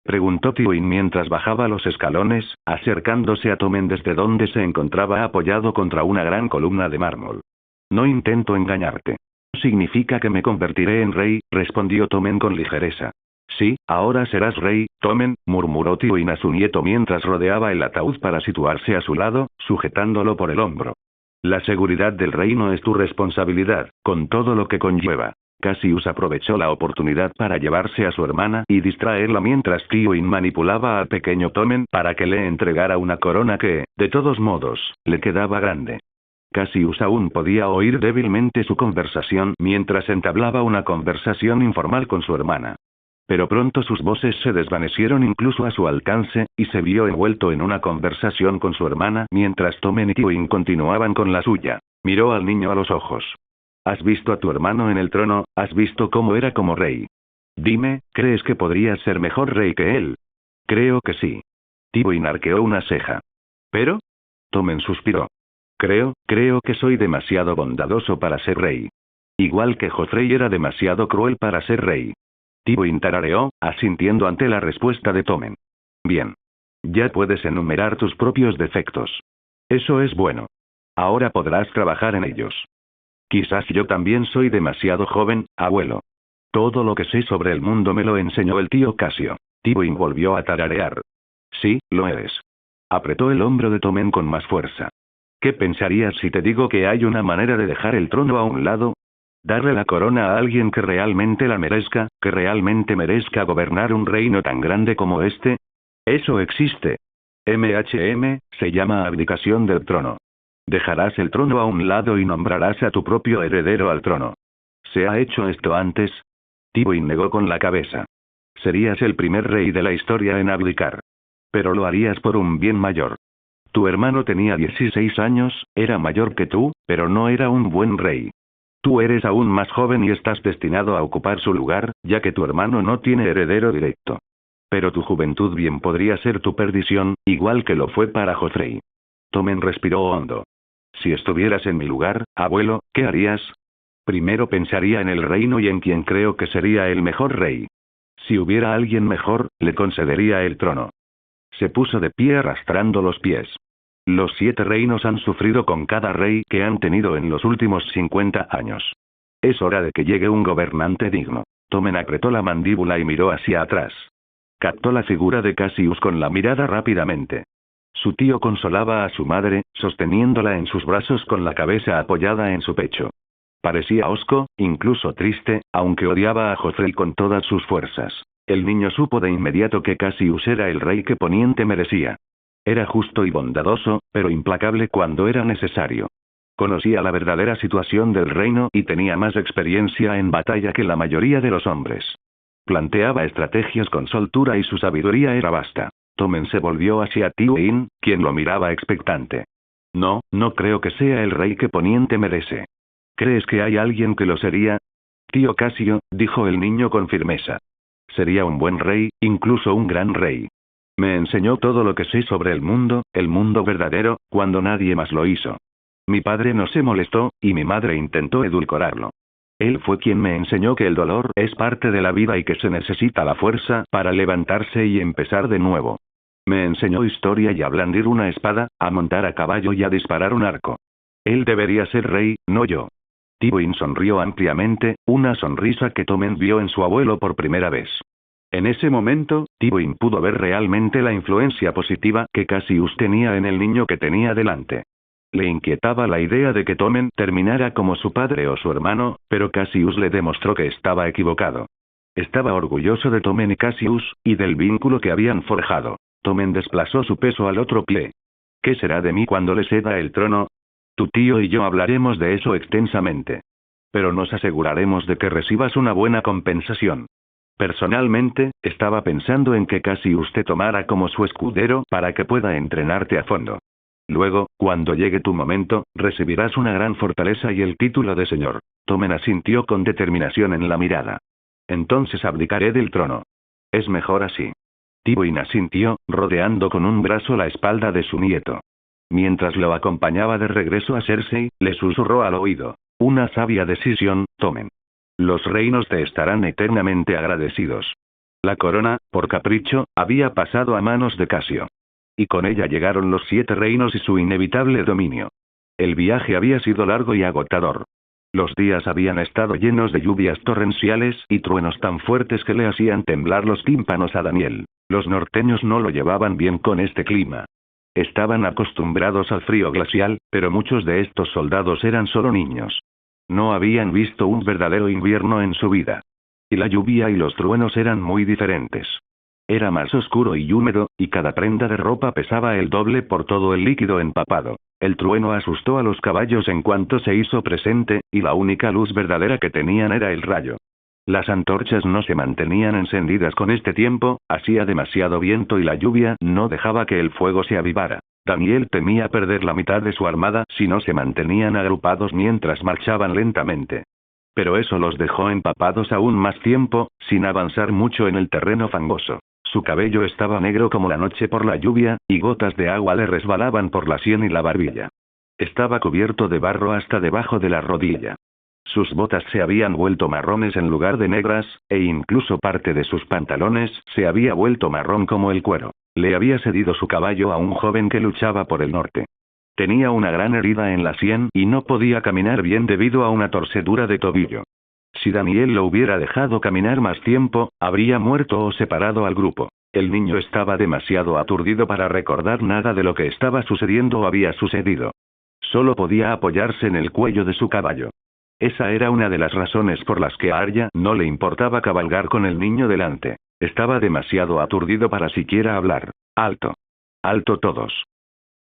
Preguntó Tywin mientras bajaba los escalones, acercándose a Tommen desde donde se encontraba apoyado contra una gran columna de mármol. No intento engañarte. Significa que me convertiré en rey, respondió Tommen con ligereza. Sí, ahora serás rey, Tommen, murmuró Tywin a su nieto mientras rodeaba el ataúd para situarse a su lado, sujetándolo por el hombro. La seguridad del reino es tu responsabilidad, con todo lo que conlleva. Cassius aprovechó la oportunidad para llevarse a su hermana y distraerla mientras Tywin manipulaba al pequeño Tommen para que le entregara una corona que, de todos modos, le quedaba grande. Cassius aún podía oír débilmente su conversación mientras entablaba una conversación informal con su hermana. Pero pronto sus voces se desvanecieron incluso a su alcance, y se vio envuelto en una conversación con su hermana mientras Tommen y Tywin continuaban con la suya. Miró al niño a los ojos. ¿Has visto a tu hermano en el trono? ¿Has visto cómo era como rey? Dime, ¿crees que podrías ser mejor rey que él? Creo que sí. Tywin arqueó una ceja. ¿Pero? Tommen suspiró. Creo que soy demasiado bondadoso para ser rey. Igual que Joffrey era demasiado cruel para ser rey. Tywin tarareó, asintiendo ante la respuesta de Tommen. Bien. Ya puedes enumerar tus propios defectos. Eso es bueno. Ahora podrás trabajar en ellos. Quizás yo también soy demasiado joven, abuelo. Todo lo que sé sobre el mundo me lo enseñó el tío Cassio. Tywin volvió a tararear. Sí, lo eres. Apretó el hombro de Tommen con más fuerza. ¿Qué pensarías si te digo que hay una manera de dejar el trono a un lado? Darle la corona a alguien que realmente la merezca, que realmente merezca gobernar un reino tan grande como este. Eso existe. Se llama abdicación del trono. Dejarás el trono a un lado y nombrarás a tu propio heredero al trono. ¿Se ha hecho esto antes? Tywin negó con la cabeza. Serías el primer rey de la historia en abdicar. Pero lo harías por un bien mayor. Tu hermano tenía 16 años, era mayor que tú, pero no era un buen rey. Tú eres aún más joven y estás destinado a ocupar su lugar, ya que tu hermano no tiene heredero directo. Pero tu juventud bien podría ser tu perdición, igual que lo fue para Joffrey. Tommen respiró hondo. Si estuvieras en mi lugar, abuelo, ¿qué harías? Primero pensaría en el reino y en quien creo que sería el mejor rey. Si hubiera alguien mejor, le concedería el trono. Se puso de pie arrastrando los pies. Los 7 reinos han sufrido con cada rey que han tenido en los últimos 50 años. Es hora de que llegue un gobernante digno. Tommen apretó la mandíbula y miró hacia atrás. Captó la figura de Cassius con la mirada rápidamente. Su tío consolaba a su madre, sosteniéndola en sus brazos con la cabeza apoyada en su pecho. Parecía hosco, incluso triste, aunque odiaba a Joffrey con todas sus fuerzas. El niño supo de inmediato que Cassius era el rey que Poniente merecía. Era justo y bondadoso, pero implacable cuando era necesario. Conocía la verdadera situación del reino y tenía más experiencia en batalla que la mayoría de los hombres. Planteaba estrategias con soltura y su sabiduría era vasta. Tommen se volvió hacia Tywin, quien lo miraba expectante. No creo que sea el rey que Poniente merece. ¿Crees que hay alguien que lo sería? Tío Cassio, dijo el niño con firmeza. Sería un buen rey, incluso un gran rey. Me enseñó todo lo que sé sobre el mundo verdadero, cuando nadie más lo hizo. Mi padre no se molestó, y mi madre intentó edulcorarlo. Él fue quien me enseñó que el dolor es parte de la vida y que se necesita la fuerza para levantarse y empezar de nuevo. Me enseñó historia y a blandir una espada, a montar a caballo y a disparar un arco. Él debería ser rey, no yo. Tywin sonrió ampliamente, una sonrisa que Tommen vio en su abuelo por primera vez. En ese momento, Tywin pudo ver realmente la influencia positiva que Cassius tenía en el niño que tenía delante. Le inquietaba la idea de que Tommen terminara como su padre o su hermano, pero Cassius le demostró que estaba equivocado. Estaba orgulloso de Tommen y Cassius, y del vínculo que habían forjado. Tommen desplazó su peso al otro pie. ¿Qué será de mí cuando le ceda el trono? Tu tío y yo hablaremos de eso extensamente. Pero nos aseguraremos de que recibas una buena compensación. Personalmente, estaba pensando en que Cassius te tomara como su escudero para que pueda entrenarte a fondo. Luego, cuando llegue tu momento, recibirás una gran fortaleza y el título de señor. Tommen asintió con determinación en la mirada. Entonces abdicaré del trono. Es mejor así. Tywin asintió, rodeando con un brazo la espalda de su nieto. Mientras lo acompañaba de regreso a Cersei, le susurró al oído. Una sabia decisión, Tommen. Los reinos te estarán eternamente agradecidos. La corona, por capricho, había pasado a manos de Casio. Y con ella llegaron los 7 reinos y su inevitable dominio. El viaje había sido largo y agotador. Los días habían estado llenos de lluvias torrenciales y truenos tan fuertes que le hacían temblar los tímpanos a Daniel. Los norteños no lo llevaban bien con este clima. Estaban acostumbrados al frío glacial, pero muchos de estos soldados eran solo niños. No habían visto un verdadero invierno en su vida. Y la lluvia y los truenos eran muy diferentes. Era más oscuro y húmedo, y cada prenda de ropa pesaba el doble por todo el líquido empapado. El trueno asustó a los caballos en cuanto se hizo presente, y la única luz verdadera que tenían era el rayo. Las antorchas no se mantenían encendidas con este tiempo, hacía demasiado viento y la lluvia no dejaba que el fuego se avivara. Daniel temía perder la mitad de su armada si no se mantenían agrupados mientras marchaban lentamente. Pero eso los dejó empapados aún más tiempo, sin avanzar mucho en el terreno fangoso. Su cabello estaba negro como la noche por la lluvia, y gotas de agua le resbalaban por la sien y la barbilla. Estaba cubierto de barro hasta debajo de la rodilla. Sus botas se habían vuelto marrones en lugar de negras, e incluso parte de sus pantalones se había vuelto marrón como el cuero. Le había cedido su caballo a un joven que luchaba por el norte. Tenía una gran herida en la sien y no podía caminar bien debido a una torcedura de tobillo. Si Daniel lo hubiera dejado caminar más tiempo, habría muerto o separado al grupo. El niño estaba demasiado aturdido para recordar nada de lo que estaba sucediendo o había sucedido. Solo podía apoyarse en el cuello de su caballo. Esa era una de las razones por las que a Arya no le importaba cabalgar con el niño delante. Estaba demasiado aturdido para siquiera hablar. ¡Alto! ¡Alto todos!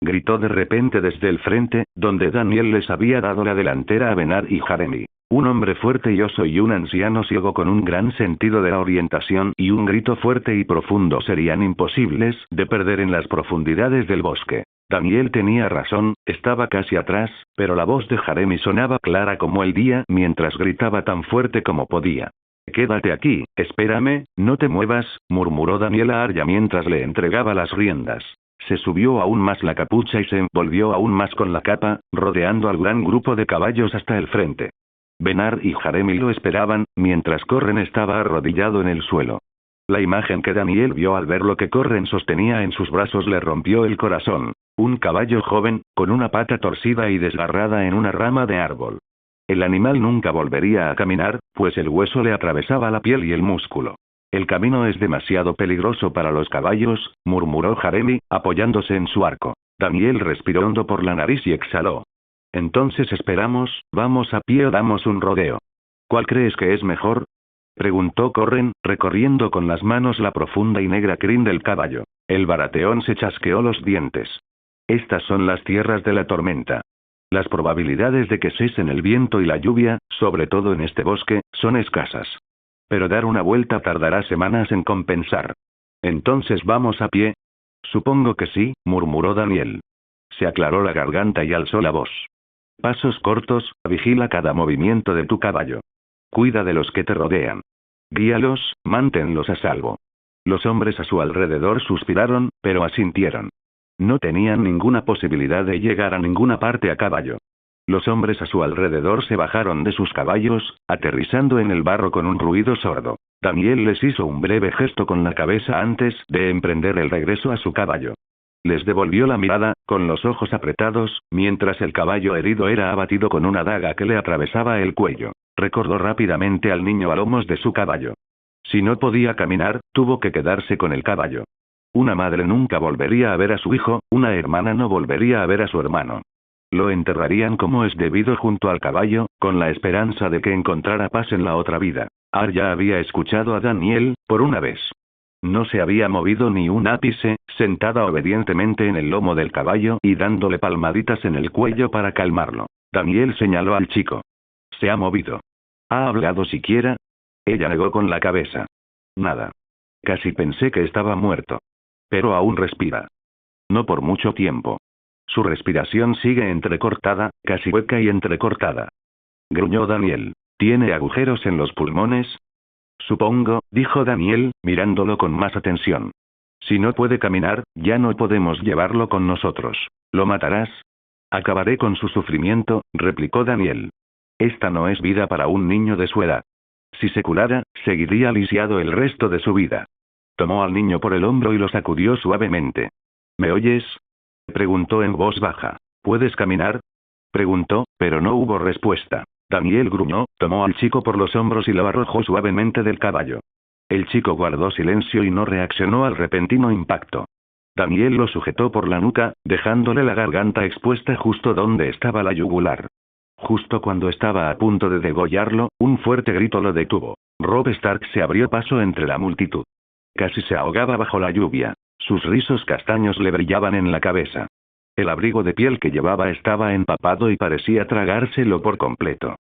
Gritó de repente desde el frente, donde Daniel les había dado la delantera a Benar y Jeremy. Un hombre fuerte y oso y un anciano ciego con un gran sentido de la orientación y un grito fuerte y profundo serían imposibles de perder en las profundidades del bosque. Daniel tenía razón, estaba casi atrás, pero la voz de Jeremy sonaba clara como el día mientras gritaba tan fuerte como podía. «Quédate aquí, espérame, no te muevas», murmuró Daniel a Arya mientras le entregaba las riendas. Se subió aún más la capucha y se envolvió aún más con la capa, rodeando al gran grupo de caballos hasta el frente. Benar y Jeremy lo esperaban, mientras Corren estaba arrodillado en el suelo. La imagen que Daniel vio al ver lo que Corren sostenía en sus brazos le rompió el corazón. Un caballo joven, con una pata torcida y desgarrada en una rama de árbol. El animal nunca volvería a caminar, pues el hueso le atravesaba la piel y el músculo. «El camino es demasiado peligroso para los caballos», murmuró Jeremy, apoyándose en su arco. Daniel respiró hondo por la nariz y exhaló. «Entonces esperamos, vamos a pie o damos un rodeo». «¿Cuál crees que es mejor?», preguntó Corren, recorriendo con las manos la profunda y negra crin del caballo. El barateón se chasqueó los dientes. «Estas son las tierras de la tormenta. Las probabilidades de que cesen el viento y la lluvia, sobre todo en este bosque, son escasas. Pero dar una vuelta tardará semanas en compensar. ¿Entonces vamos a pie?». «Supongo que sí», murmuró Daniel. Se aclaró la garganta y alzó la voz. «Pasos cortos, vigila cada movimiento de tu caballo. Cuida de los que te rodean. Guíalos, manténlos a salvo». Los hombres a su alrededor suspiraron, pero asintieron. No tenían ninguna posibilidad de llegar a ninguna parte a caballo. Los hombres a su alrededor se bajaron de sus caballos, aterrizando en el barro con un ruido sordo. Daniel les hizo un breve gesto con la cabeza antes de emprender el regreso a su caballo. Les devolvió la mirada, con los ojos apretados, mientras el caballo herido era abatido con una daga que le atravesaba el cuello. Recordó rápidamente al niño a lomos de su caballo. Si no podía caminar, tuvo que quedarse con el caballo. Una madre nunca volvería a ver a su hijo, una hermana no volvería a ver a su hermano. Lo enterrarían como es debido junto al caballo, con la esperanza de que encontrara paz en la otra vida. Arya había escuchado a Daniel, por una vez. No se había movido ni un ápice, sentada obedientemente en el lomo del caballo y dándole palmaditas en el cuello para calmarlo. Daniel señaló al chico. «¿Se ha movido? ¿Ha hablado siquiera?». Ella negó con la cabeza. «Nada. Casi pensé que estaba muerto. Pero aún respira. No por mucho tiempo. Su respiración sigue entrecortada, casi hueca y entrecortada». Gruñó Daniel. «¿Tiene agujeros en los pulmones?». «Supongo», dijo Daniel, mirándolo con más atención. «Si no puede caminar, ya no podemos llevarlo con nosotros. ¿Lo matarás?». «Acabaré con su sufrimiento», replicó Daniel. «Esta no es vida para un niño de su edad». Si se curara, seguiría lisiado el resto de su vida. Tomó al niño por el hombro y lo sacudió suavemente. ¿Me oyes?, preguntó en voz baja. ¿Puedes caminar?, preguntó, pero no hubo respuesta. Daniel gruñó, tomó al chico por los hombros y lo arrojó suavemente del caballo. El chico guardó silencio y no reaccionó al repentino impacto. Daniel lo sujetó por la nuca, dejándole la garganta expuesta justo donde estaba la yugular. Justo cuando estaba a punto de degollarlo, un fuerte grito lo detuvo. Robb Stark se abrió paso entre la multitud. Casi se ahogaba bajo la lluvia. Sus rizos castaños le brillaban en la cabeza. El abrigo de piel que llevaba estaba empapado y parecía tragárselo por completo.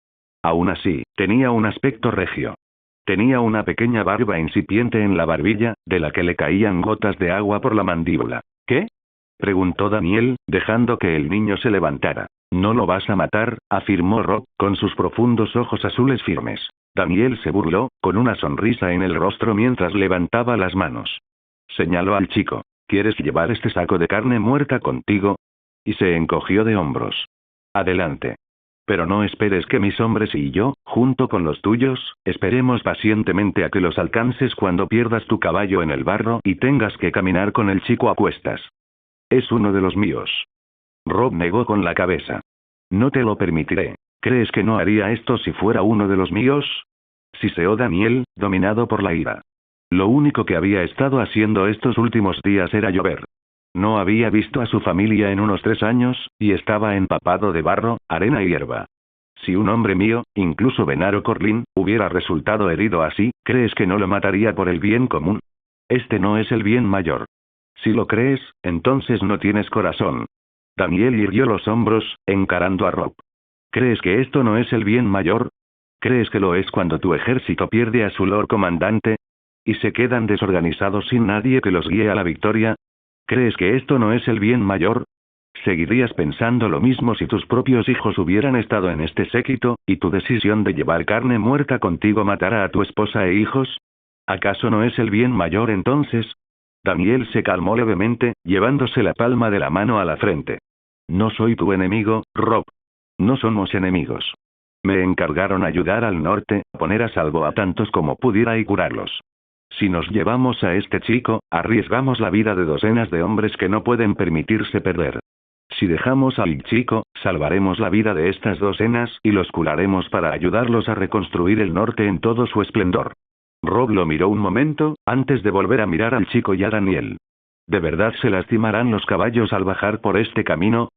Aún así, tenía un aspecto regio. Tenía una pequeña barba incipiente en la barbilla, de la que le caían gotas de agua por la mandíbula. ¿Qué?, preguntó Daniel, dejando que el niño se levantara. No lo vas a matar, afirmó Robb, con sus profundos ojos azules firmes. Daniel se burló, con una sonrisa en el rostro mientras levantaba las manos. Señaló al chico. ¿Quieres llevar este saco de carne muerta contigo? Y se encogió de hombros. Adelante. Pero no esperes que mis hombres y yo, junto con los tuyos, esperemos pacientemente a que los alcances cuando pierdas tu caballo en el barro y tengas que caminar con el chico a cuestas. Es uno de los míos. Robb negó con la cabeza. No te lo permitiré. ¿Crees que no haría esto si fuera uno de los míos?, siseó Daniel, dominado por la ira. Lo único que había estado haciendo estos últimos días era llover. No había visto a su familia en unos 3 años, y estaba empapado de barro, arena y hierba. Si un hombre mío, incluso Venaro Corlin, hubiera resultado herido así, ¿crees que no lo mataría por el bien común? Este no es el bien mayor. Si lo crees, entonces no tienes corazón. Daniel irguió los hombros, encarando a Robb. ¿Crees que esto no es el bien mayor? ¿Crees que lo es cuando tu ejército pierde a su Lord Comandante? ¿Y se quedan desorganizados sin nadie que los guíe a la victoria? ¿Crees que esto no es el bien mayor? ¿Seguirías pensando lo mismo si tus propios hijos hubieran estado en este séquito, y tu decisión de llevar carne muerta contigo matara a tu esposa e hijos? ¿Acaso no es el bien mayor entonces? Daniel se calmó levemente, llevándose la palma de la mano a la frente. No soy tu enemigo, Robb. No somos enemigos. Me encargaron ayudar al norte, poner a salvo a tantos como pudiera y curarlos. Si nos llevamos a este chico, arriesgamos la vida de docenas de hombres que no pueden permitirse perder. Si dejamos al chico, salvaremos la vida de estas docenas y los curaremos para ayudarlos a reconstruir el norte en todo su esplendor. Robb lo miró un momento, antes de volver a mirar al chico y a Daniel. ¿De verdad se lastimarán los caballos al bajar por este camino?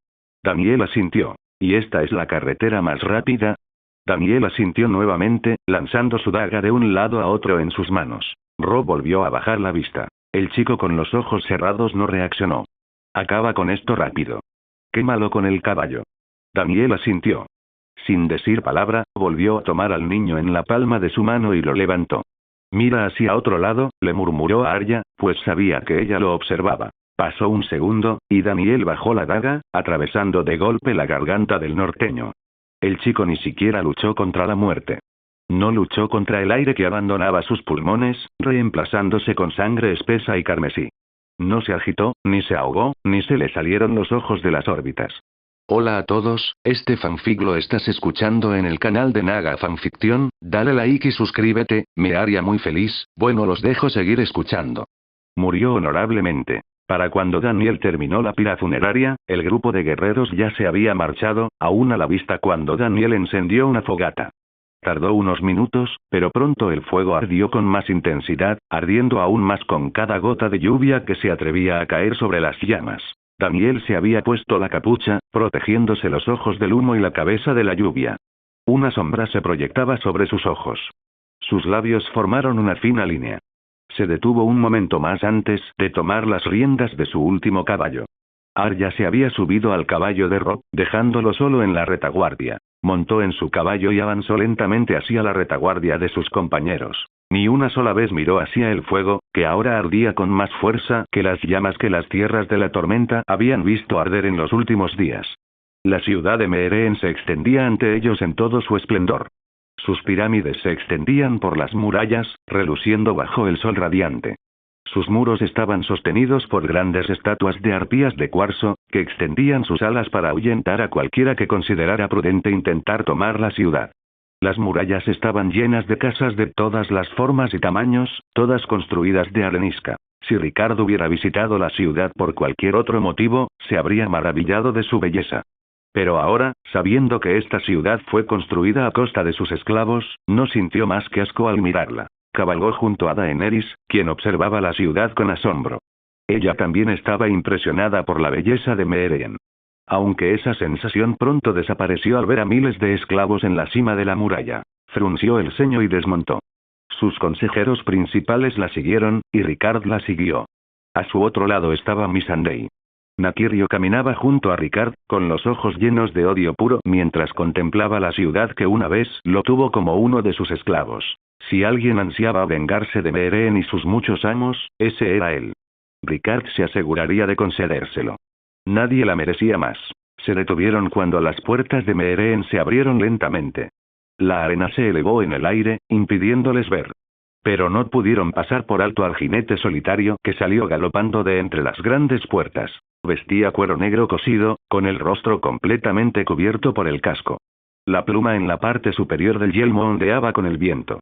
Daniel asintió. ¿Y esta es la carretera más rápida? Daniel asintió nuevamente, lanzando su daga de un lado a otro en sus manos. Robb volvió a bajar la vista. El chico con los ojos cerrados no reaccionó. Acaba con esto rápido. Quémalo con el caballo. Daniel asintió. Sin decir palabra, volvió a tomar al niño en la palma de su mano y lo levantó. Mira hacia otro lado, le murmuró a Arya, pues sabía que ella lo observaba. Pasó un segundo, y Daniel bajó la daga, atravesando de golpe la garganta del norteño. El chico ni siquiera luchó contra la muerte. No luchó contra el aire que abandonaba sus pulmones, reemplazándose con sangre espesa y carmesí. No se agitó, ni se ahogó, ni se le salieron los ojos de las órbitas. Hola a todos, este fanfic lo estás escuchando en el canal de Naga Fanfiction, dale like y suscríbete, me haría muy feliz, bueno los dejo seguir escuchando. Murió honorablemente. Para cuando Daniel terminó la pira funeraria, el grupo de guerreros ya se había marchado, aún a la vista cuando Daniel encendió una fogata. Tardó unos minutos, pero pronto el fuego ardió con más intensidad, ardiendo aún más con cada gota de lluvia que se atrevía a caer sobre las llamas. Daniel se había puesto la capucha, protegiéndose los ojos del humo y la cabeza de la lluvia. Una sombra se proyectaba sobre sus ojos. Sus labios formaron una fina línea. Se detuvo un momento más antes de tomar las riendas de su último caballo. Arya se había subido al caballo de Robb, dejándolo solo en la retaguardia. Montó en su caballo y avanzó lentamente hacia la retaguardia de sus compañeros. Ni una sola vez miró hacia el fuego, que ahora ardía con más fuerza que las llamas que las tierras de la tormenta habían visto arder en los últimos días. La ciudad de Meereen se extendía ante ellos en todo su esplendor. Sus pirámides se extendían por las murallas, reluciendo bajo el sol radiante. Sus muros estaban sostenidos por grandes estatuas de arpías de cuarzo, que extendían sus alas para ahuyentar a cualquiera que considerara prudente intentar tomar la ciudad. Las murallas estaban llenas de casas de todas las formas y tamaños, todas construidas de arenisca. Si Ricardo hubiera visitado la ciudad por cualquier otro motivo, se habría maravillado de su belleza. Pero ahora, sabiendo que esta ciudad fue construida a costa de sus esclavos, no sintió más que asco al mirarla. Cabalgó junto a Daenerys, quien observaba la ciudad con asombro. Ella también estaba impresionada por la belleza de Meereen. Aunque esa sensación pronto desapareció al ver a miles de esclavos en la cima de la muralla. Frunció el ceño y desmontó. Sus consejeros principales la siguieron, y Ricard la siguió. A su otro lado estaba Missandei. Nakirio caminaba junto a Ricard, con los ojos llenos de odio puro, mientras contemplaba la ciudad que una vez lo tuvo como uno de sus esclavos. Si alguien ansiaba vengarse de Meereen y sus muchos amos, ese era él. Ricard se aseguraría de concedérselo. Nadie la merecía más. Se detuvieron cuando las puertas de Meereen se abrieron lentamente. La arena se elevó en el aire, impidiéndoles ver. Pero no pudieron pasar por alto al jinete solitario que salió galopando de entre las grandes puertas. Vestía cuero negro cosido, con el rostro completamente cubierto por el casco. La pluma en la parte superior del yelmo ondeaba con el viento.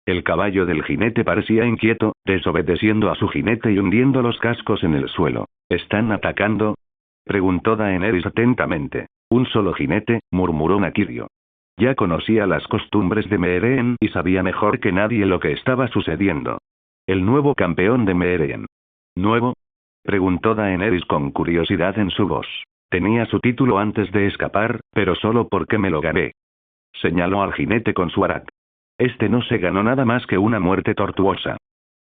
El caballo del jinete parecía inquieto, desobedeciendo a su jinete y hundiendo los cascos en el suelo. ¿Están atacando?, preguntó Daenerys atentamente. Un solo jinete, murmuró Nakirio. Ya conocía las costumbres de Meereen y sabía mejor que nadie lo que estaba sucediendo. El nuevo campeón de Meereen. ¿Nuevo?, preguntó Daenerys con curiosidad en su voz. Tenía su título antes de escapar, pero solo porque me lo gané. Señaló al jinete con su arac. Este no se ganó nada más que una muerte tortuosa.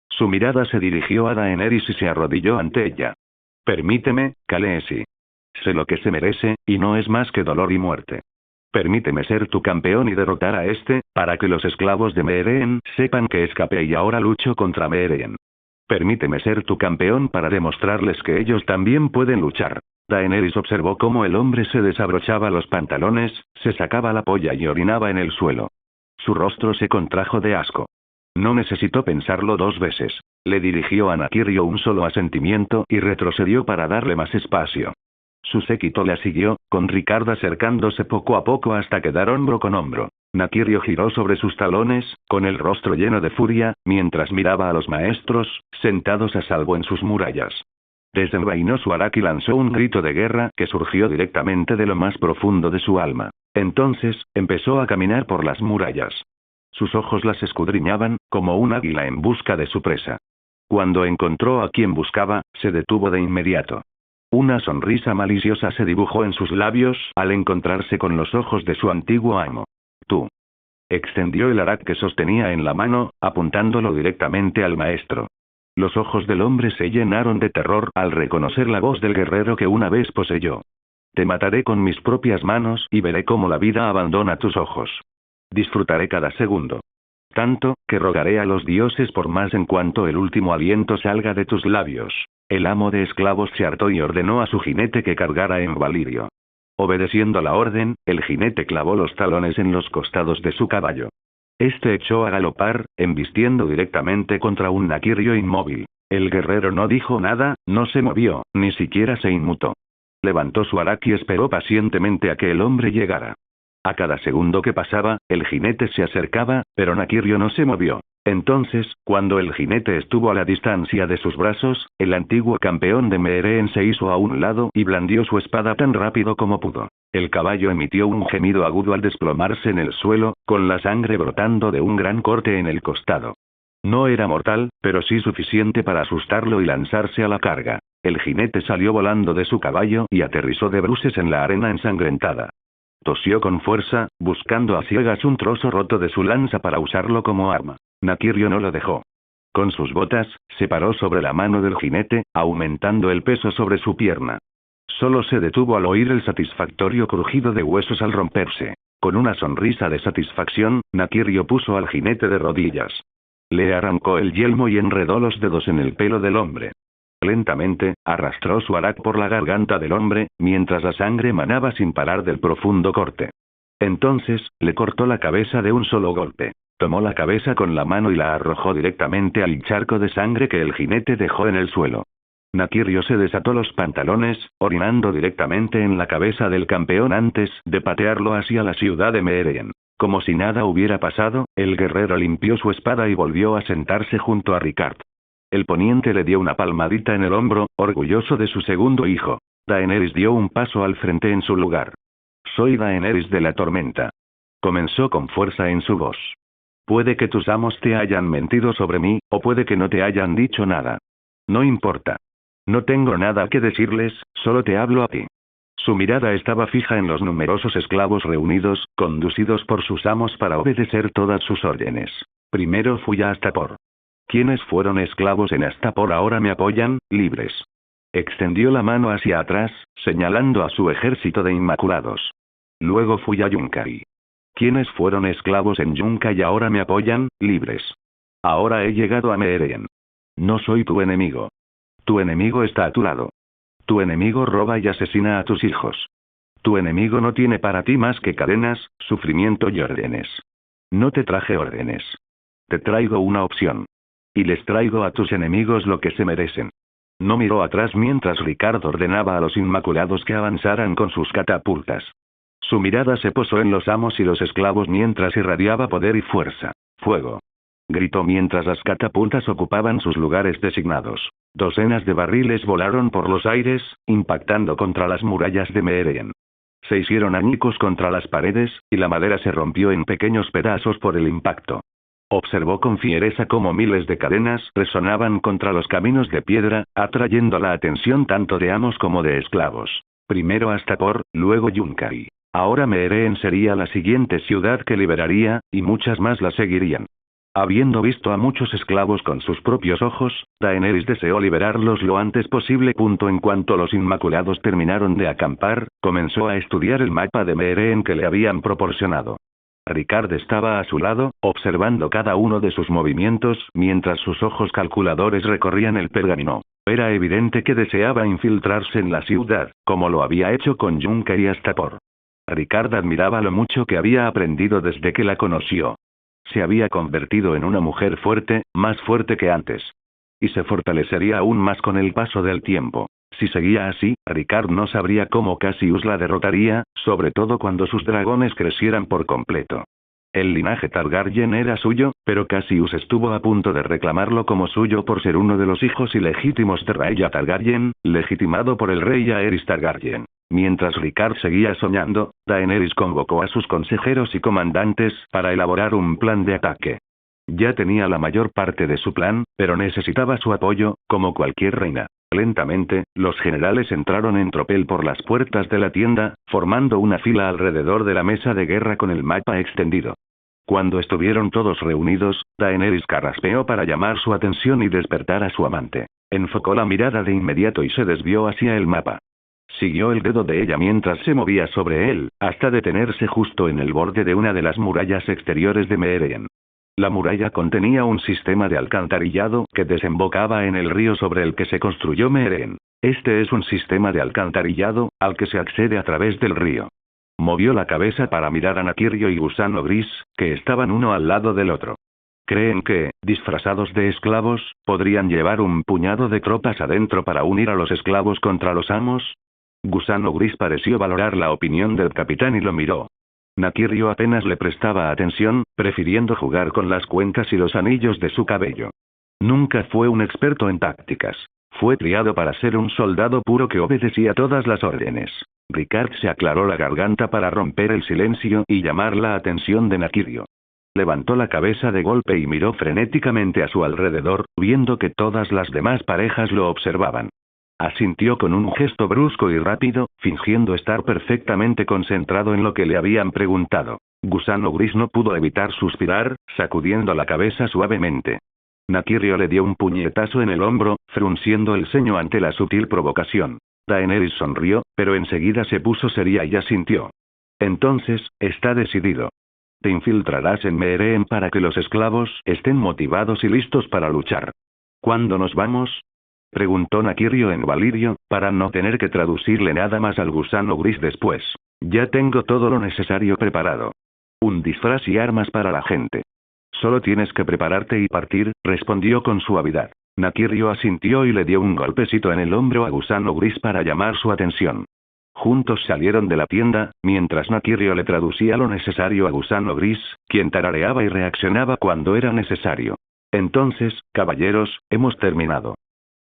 Su mirada se dirigió a Daenerys y se arrodilló ante ella. Permíteme, Khaleesi. Sé lo que se merece, y no es más que dolor y muerte. Permíteme ser tu campeón y derrotar a este, para que los esclavos de Meereen sepan que escapé y ahora lucho contra Meereen. Permíteme ser tu campeón para demostrarles que ellos también pueden luchar. Daenerys observó cómo el hombre se desabrochaba los pantalones, se sacaba la polla y orinaba en el suelo. Su rostro se contrajo de asco. No necesitó pensarlo dos veces. Le dirigió a Nakirio un solo asentimiento y retrocedió para darle más espacio. Su séquito la siguió, con Ricard acercándose poco a poco hasta quedar hombro con hombro. Nakirio giró sobre sus talones, con el rostro lleno de furia, mientras miraba a los maestros, sentados a salvo en sus murallas. Desenvainó su arac y lanzó un grito de guerra que surgió directamente de lo más profundo de su alma. Entonces, empezó a caminar por las murallas. Sus ojos las escudriñaban, como un águila en busca de su presa. Cuando encontró a quien buscaba, se detuvo de inmediato. Una sonrisa maliciosa se dibujó en sus labios al encontrarse con los ojos de su antiguo amo. Tú. Extendió el arac que sostenía en la mano, apuntándolo directamente al maestro. Los ojos del hombre se llenaron de terror al reconocer la voz del guerrero que una vez poseyó. Te mataré con mis propias manos y veré cómo la vida abandona tus ojos. Disfrutaré cada segundo. Tanto, que rogaré a los dioses por más en cuanto el último aliento salga de tus labios. El amo de esclavos se hartó y ordenó a su jinete que cargara en Valirio. Obedeciendo la orden, el jinete clavó los talones en los costados de su caballo. Este echó a galopar, embistiendo directamente contra un Nakirio inmóvil. El guerrero no dijo nada, no se movió, ni siquiera se inmutó. Levantó su arac y esperó pacientemente a que el hombre llegara. A cada segundo que pasaba, el jinete se acercaba, pero Nakirio no se movió. Entonces, cuando el jinete estuvo a la distancia de sus brazos, el antiguo campeón de Meereen se hizo a un lado y blandió su espada tan rápido como pudo. El caballo emitió un gemido agudo al desplomarse en el suelo, con la sangre brotando de un gran corte en el costado. No era mortal, pero sí suficiente para asustarlo y lanzarse a la carga. El jinete salió volando de su caballo y aterrizó de bruces en la arena ensangrentada. Tosió con fuerza, buscando a ciegas un trozo roto de su lanza para usarlo como arma. Nakirio no lo dejó. Con sus botas, se paró sobre la mano del jinete, aumentando el peso sobre su pierna. Solo se detuvo al oír el satisfactorio crujido de huesos al romperse. Con una sonrisa de satisfacción, Nakirio puso al jinete de rodillas. Le arrancó el yelmo y enredó los dedos en el pelo del hombre. Lentamente, arrastró su arac por la garganta del hombre, mientras la sangre manaba sin parar del profundo corte. Entonces, le cortó la cabeza de un solo golpe. Tomó la cabeza con la mano y la arrojó directamente al charco de sangre que el jinete dejó en el suelo. Nakirio se desató los pantalones, orinando directamente en la cabeza del campeón antes de patearlo hacia la ciudad de Meereen. Como si nada hubiera pasado, el guerrero limpió su espada y volvió a sentarse junto a Ricard. El poniente le dio una palmadita en el hombro, orgulloso de su segundo hijo. Daenerys dio un paso al frente en su lugar. Soy Daenerys de la Tormenta. Comenzó con fuerza en su voz. Puede que tus amos te hayan mentido sobre mí, o puede que no te hayan dicho nada. No importa. No tengo nada que decirles, solo te hablo a ti. Su mirada estaba fija en los numerosos esclavos reunidos, conducidos por sus amos para obedecer todas sus órdenes. Primero fui a Astapor. Quienes fueron esclavos en Astapor ahora me apoyan, libres. Extendió la mano hacia atrás, señalando a su ejército de inmaculados. Luego fui a Yunkai. Quienes fueron esclavos en Yunkai ahora me apoyan, libres. Ahora he llegado a Meereen. No soy tu enemigo. Tu enemigo está a tu lado. Tu enemigo roba y asesina a tus hijos. Tu enemigo no tiene para ti más que cadenas, sufrimiento y órdenes. No te traje órdenes. Te traigo una opción. Y les traigo a tus enemigos lo que se merecen. No miró atrás mientras Ricardo ordenaba a los inmaculados que avanzaran con sus catapultas. Su mirada se posó en los amos y los esclavos mientras irradiaba poder y fuerza. Fuego. Gritó mientras las catapultas ocupaban sus lugares designados. Docenas de barriles volaron por los aires, impactando contra las murallas de Meereen. Se hicieron añicos contra las paredes, y la madera se rompió en pequeños pedazos por el impacto. Observó con fiereza cómo miles de cadenas resonaban contra los caminos de piedra, atrayendo la atención tanto de amos como de esclavos. Primero Astapor, luego Yunkai. Ahora Meereen sería la siguiente ciudad que liberaría, y muchas más la seguirían. Habiendo visto a muchos esclavos con sus propios ojos, Daenerys deseó liberarlos lo antes posible. En cuanto los inmaculados terminaron de acampar, comenzó a estudiar el mapa de Meereen que le habían proporcionado. Ricard estaba a su lado, observando cada uno de sus movimientos, mientras sus ojos calculadores recorrían el pergamino. Era evidente que deseaba infiltrarse en la ciudad, como lo había hecho con Yunkai y Astapor. Ricard admiraba lo mucho que había aprendido desde que la conoció. Se había convertido en una mujer fuerte, más fuerte que antes. Y se fortalecería aún más con el paso del tiempo. Si seguía así, Ricard no sabría cómo Cassius la derrotaría, sobre todo cuando sus dragones crecieran por completo. El linaje Targaryen era suyo, pero Cassius estuvo a punto de reclamarlo como suyo por ser uno de los hijos ilegítimos de Rhaenyra Targaryen, legitimado por el rey Aerys Targaryen. Mientras Ricard seguía soñando, Daenerys convocó a sus consejeros y comandantes para elaborar un plan de ataque. Ya tenía la mayor parte de su plan, pero necesitaba su apoyo, como cualquier reina. Lentamente, los generales entraron en tropel por las puertas de la tienda, formando una fila alrededor de la mesa de guerra con el mapa extendido. Cuando estuvieron todos reunidos, Daenerys carraspeó para llamar su atención y despertar a su amante. Enfocó la mirada de inmediato y se desvió hacia el mapa. Siguió el dedo de ella mientras se movía sobre él, hasta detenerse justo en el borde de una de las murallas exteriores de Meereen. La muralla contenía un sistema de alcantarillado que desembocaba en el río sobre el que se construyó Meereen. Este es un sistema de alcantarillado, al que se accede a través del río. Movió la cabeza para mirar a Nakirio y Gusano Gris, que estaban uno al lado del otro. ¿Creen que, disfrazados de esclavos, podrían llevar un puñado de tropas adentro para unir a los esclavos contra los amos? Gusano Gris pareció valorar la opinión del capitán y lo miró. Nakirio apenas le prestaba atención, prefiriendo jugar con las cuencas y los anillos de su cabello. Nunca fue un experto en tácticas. Fue criado para ser un soldado puro que obedecía todas las órdenes. Ricard se aclaró la garganta para romper el silencio y llamar la atención de Nakirio. Levantó la cabeza de golpe y miró frenéticamente a su alrededor, viendo que todas las demás parejas lo observaban. Asintió con un gesto brusco y rápido, fingiendo estar perfectamente concentrado en lo que le habían preguntado. Gusano Gris no pudo evitar suspirar, sacudiendo la cabeza suavemente. Nakirio le dio un puñetazo en el hombro, frunciendo el ceño ante la sutil provocación. Daenerys sonrió, pero enseguida se puso seria y asintió. Entonces, está decidido. Te infiltrarás en Meereen para que los esclavos estén motivados y listos para luchar. ¿Cuándo nos vamos?, preguntó Nakirio en valirio, para no tener que traducirle nada más al Gusano Gris después. Ya tengo todo lo necesario preparado. Un disfraz y armas para la gente. Solo tienes que prepararte y partir, respondió con suavidad. Nakirio asintió y le dio un golpecito en el hombro a Gusano Gris para llamar su atención. Juntos salieron de la tienda, mientras Nakirio le traducía lo necesario a Gusano Gris, quien tarareaba y reaccionaba cuando era necesario. Entonces, caballeros, hemos terminado.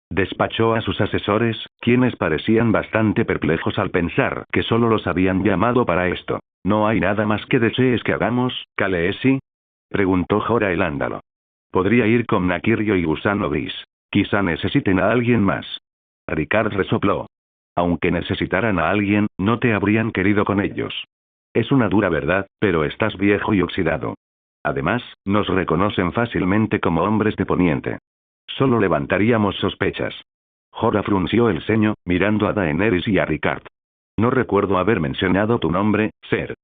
Despachó a sus asesores, quienes parecían bastante perplejos al pensar que solo los habían llamado para esto. ¿No hay nada más que desees que hagamos, Kaleesi? Preguntó Jorah el Ándalo. Podría ir con Nakirio y Gusano Gris. Quizá necesiten a alguien más. Ricard resopló. Aunque necesitaran a alguien, no te habrían querido con ellos. Es una dura verdad, pero estás viejo y oxidado. Además, nos reconocen fácilmente como hombres de Poniente. Solo levantaríamos sospechas. Jorah frunció el ceño, mirando a Daenerys y a Ricard. No recuerdo haber mencionado tu nombre, Ser.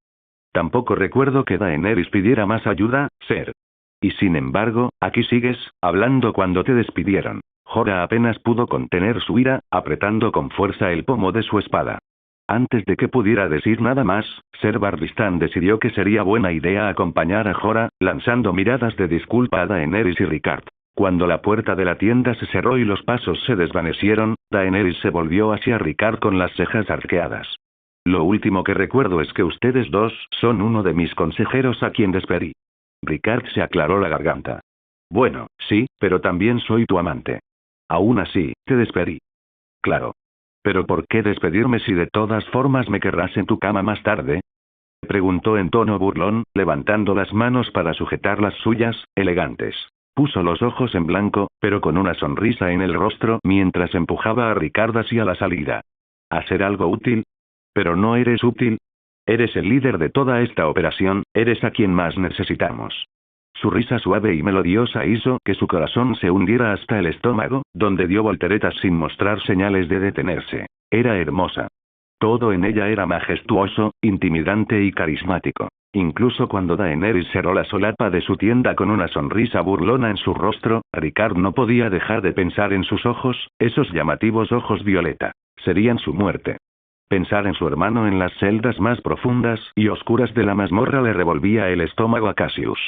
Tampoco recuerdo que Daenerys pidiera más ayuda, Ser. Y sin embargo, aquí sigues, hablando cuando te despidieron. Jorah apenas pudo contener su ira, apretando con fuerza el pomo de su espada. Antes de que pudiera decir nada más, Ser Barristan decidió que sería buena idea acompañar a Jorah, lanzando miradas de disculpa a Daenerys y Ricard. Cuando la puerta de la tienda se cerró y los pasos se desvanecieron, Daenerys se volvió hacia Ricard con las cejas arqueadas. Lo último que recuerdo es que ustedes dos son uno de mis consejeros a quien despedí. Ricard se aclaró la garganta. Bueno, sí, pero también soy tu amante. Aún así, te despedí. Claro. ¿Pero por qué despedirme si de todas formas me querrás en tu cama más tarde? Preguntó en tono burlón, levantando las manos para sujetar las suyas, elegantes. Puso los ojos en blanco, pero con una sonrisa en el rostro mientras empujaba a Ricard hacia la salida. ¿Hacer algo útil? Pero no eres útil. Eres el líder de toda esta operación, eres a quien más necesitamos. Su risa suave y melodiosa hizo que su corazón se hundiera hasta el estómago, donde dio volteretas sin mostrar señales de detenerse. Era hermosa. Todo en ella era majestuoso, intimidante y carismático. Incluso cuando Daenerys cerró la solapa de su tienda con una sonrisa burlona en su rostro, Ricard no podía dejar de pensar en sus ojos, esos llamativos ojos violeta. Serían su muerte. Pensar en su hermano en las celdas más profundas y oscuras de la mazmorra le revolvía el estómago a Cassius.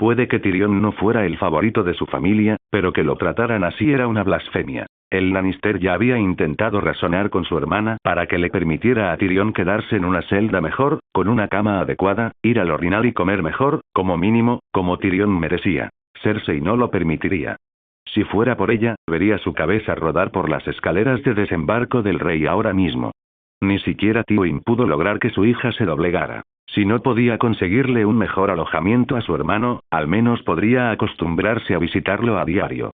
Puede que Tyrion no fuera el favorito de su familia, pero que lo trataran así era una blasfemia. El Lannister ya había intentado razonar con su hermana para que le permitiera a Tyrion quedarse en una celda mejor, con una cama adecuada, ir al orinal y comer mejor, como mínimo, como Tyrion merecía. Cersei no lo permitiría. Si fuera por ella, vería su cabeza rodar por las escaleras de desembarco del rey ahora mismo. Ni siquiera Tywin pudo lograr que su hija se doblegara. Si no podía conseguirle un mejor alojamiento a su hermano, al menos podría acostumbrarse a visitarlo a diario.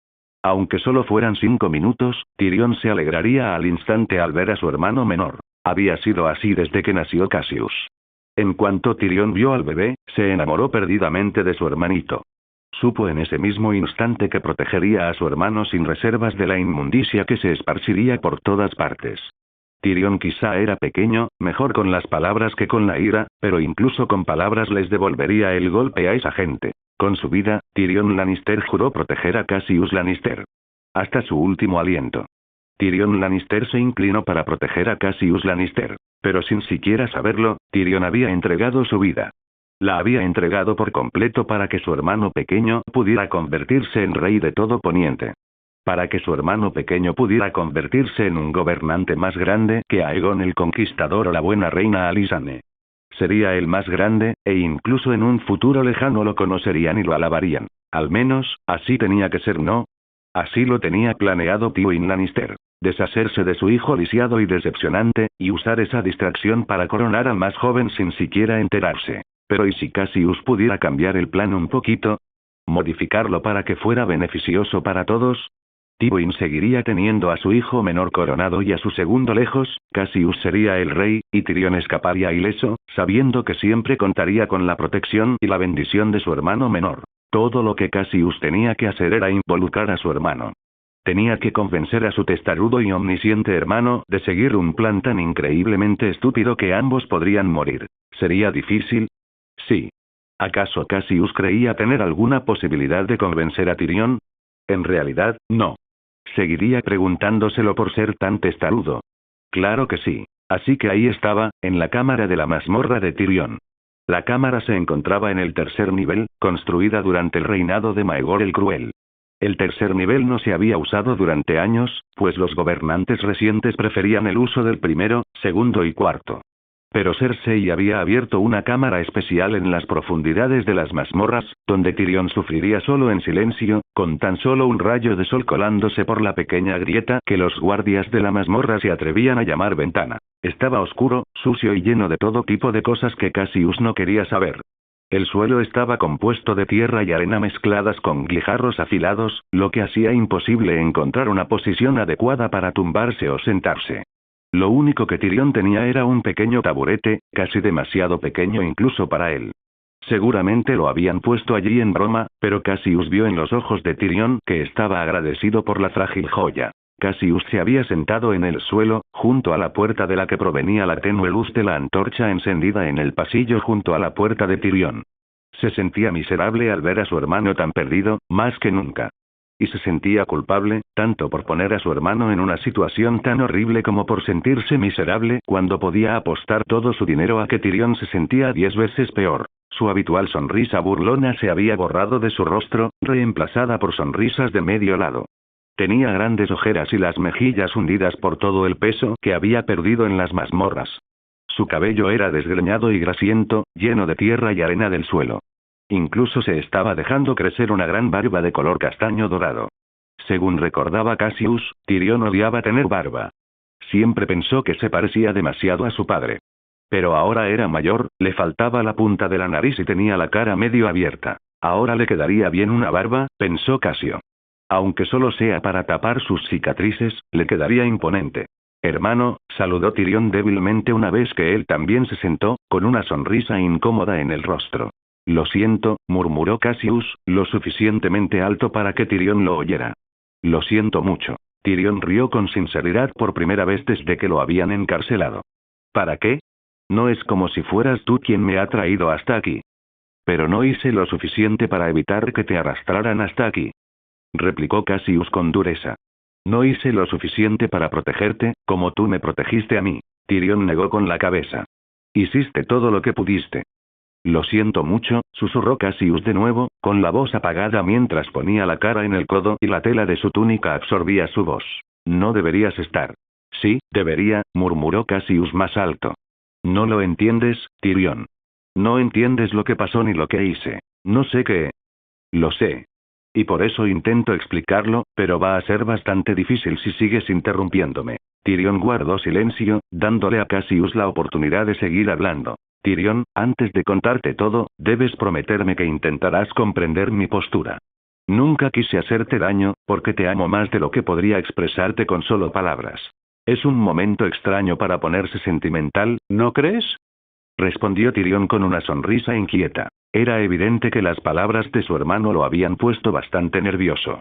Aunque solo fueran 5 minutos, Tyrion se alegraría al instante al ver a su hermano menor. Había sido así desde que nació Cassius. En cuanto Tyrion vio al bebé, se enamoró perdidamente de su hermanito. Supo en ese mismo instante que protegería a su hermano sin reservas de la inmundicia que se esparciría por todas partes. Tyrion quizá era pequeño, mejor con las palabras que con la ira, pero incluso con palabras les devolvería el golpe a esa gente. Con su vida, Tyrion Lannister juró proteger a Cassius Lannister. Hasta su último aliento. Tyrion Lannister se inclinó para proteger a Cassius Lannister. Pero sin siquiera saberlo, Tyrion había entregado su vida. La había entregado por completo para que su hermano pequeño pudiera convertirse en rey de todo Poniente. Para que su hermano pequeño pudiera convertirse en un gobernante más grande que Aegon el Conquistador o la buena reina Alysanne. Sería el más grande, e incluso en un futuro lejano lo conocerían y lo alabarían. Al menos, así tenía que ser, ¿no? Así lo tenía planeado Tywin Lannister. Deshacerse de su hijo lisiado y decepcionante, y usar esa distracción para coronar al más joven sin siquiera enterarse. Pero ¿y si Cassius pudiera cambiar el plan un poquito? ¿Modificarlo para que fuera beneficioso para todos? Tywin seguiría teniendo a su hijo menor coronado y a su segundo lejos, Cassius sería el rey, y Tyrion escaparía ileso, sabiendo que siempre contaría con la protección y la bendición de su hermano menor. Todo lo que Cassius tenía que hacer era involucrar a su hermano. Tenía que convencer a su testarudo y omnisciente hermano de seguir un plan tan increíblemente estúpido que ambos podrían morir. ¿Sería difícil? Sí. ¿Acaso Cassius creía tener alguna posibilidad de convencer a Tyrion? En realidad, no. Seguiría preguntándoselo por ser tan testarudo. Claro que sí. Así que ahí estaba, en la cámara de la mazmorra de Tyrion. La cámara se encontraba en el tercer nivel, construida durante el reinado de Maegor el Cruel. El tercer nivel no se había usado durante años, pues los gobernantes recientes preferían el uso del primero, segundo y cuarto. Pero Cersei había abierto una cámara especial en las profundidades de las mazmorras, donde Tyrion sufriría solo en silencio, con tan solo un rayo de sol colándose por la pequeña grieta que los guardias de la mazmorra se atrevían a llamar ventana. Estaba oscuro, sucio y lleno de todo tipo de cosas que Cassius no quería saber. El suelo estaba compuesto de tierra y arena mezcladas con guijarros afilados, lo que hacía imposible encontrar una posición adecuada para tumbarse o sentarse. Lo único que Tyrion tenía era un pequeño taburete, casi demasiado pequeño incluso para él. Seguramente lo habían puesto allí en broma, pero Cassius vio en los ojos de Tyrion que estaba agradecido por la frágil joya. Cassius se había sentado en el suelo, junto a la puerta de la que provenía la tenue luz de la antorcha encendida en el pasillo junto a la puerta de Tyrion. Se sentía miserable al ver a su hermano tan perdido, más que nunca. Y se sentía culpable, tanto por poner a su hermano en una situación tan horrible como por sentirse miserable cuando podía apostar todo su dinero a que Tyrion se sentía 10 veces peor. Su habitual sonrisa burlona se había borrado de su rostro, reemplazada por sonrisas de medio lado. Tenía grandes ojeras y las mejillas hundidas por todo el peso que había perdido en las mazmorras. Su cabello era desgreñado y grasiento, lleno de tierra y arena del suelo. Incluso se estaba dejando crecer una gran barba de color castaño dorado. Según recordaba Cassius, Tyrion odiaba tener barba. Siempre pensó que se parecía demasiado a su padre. Pero ahora era mayor, le faltaba la punta de la nariz y tenía la cara medio abierta. Ahora le quedaría bien una barba, pensó Cassio. Aunque solo sea para tapar sus cicatrices, le quedaría imponente. Hermano, saludó Tyrion débilmente una vez que él también se sentó, con una sonrisa incómoda en el rostro. Lo siento, murmuró Cassius, lo suficientemente alto para que Tyrion lo oyera. Lo siento mucho. Tyrion rió con sinceridad por primera vez desde que lo habían encarcelado. ¿Para qué? No es como si fueras tú quien me ha traído hasta aquí. Pero no hice lo suficiente para evitar que te arrastraran hasta aquí. Replicó Cassius con dureza. No hice lo suficiente para protegerte, como tú me protegiste a mí. Tyrion negó con la cabeza. Hiciste todo lo que pudiste. Lo siento mucho, susurró Cassius de nuevo, con la voz apagada mientras ponía la cara en el codo y la tela de su túnica absorbía su voz. No deberías estar. Sí, debería, murmuró Cassius más alto. No lo entiendes, Tyrion. No entiendes lo que pasó ni lo que hice. No sé qué. Lo sé. Y por eso intento explicarlo, pero va a ser bastante difícil si sigues interrumpiéndome. Tyrion guardó silencio, dándole a Cassius la oportunidad de seguir hablando. Tyrion, antes de contarte todo, debes prometerme que intentarás comprender mi postura. Nunca quise hacerte daño, porque te amo más de lo que podría expresarte con solo palabras. Es un momento extraño para ponerse sentimental, ¿no crees? Respondió Tyrion con una sonrisa inquieta. Era evidente que las palabras de su hermano lo habían puesto bastante nervioso.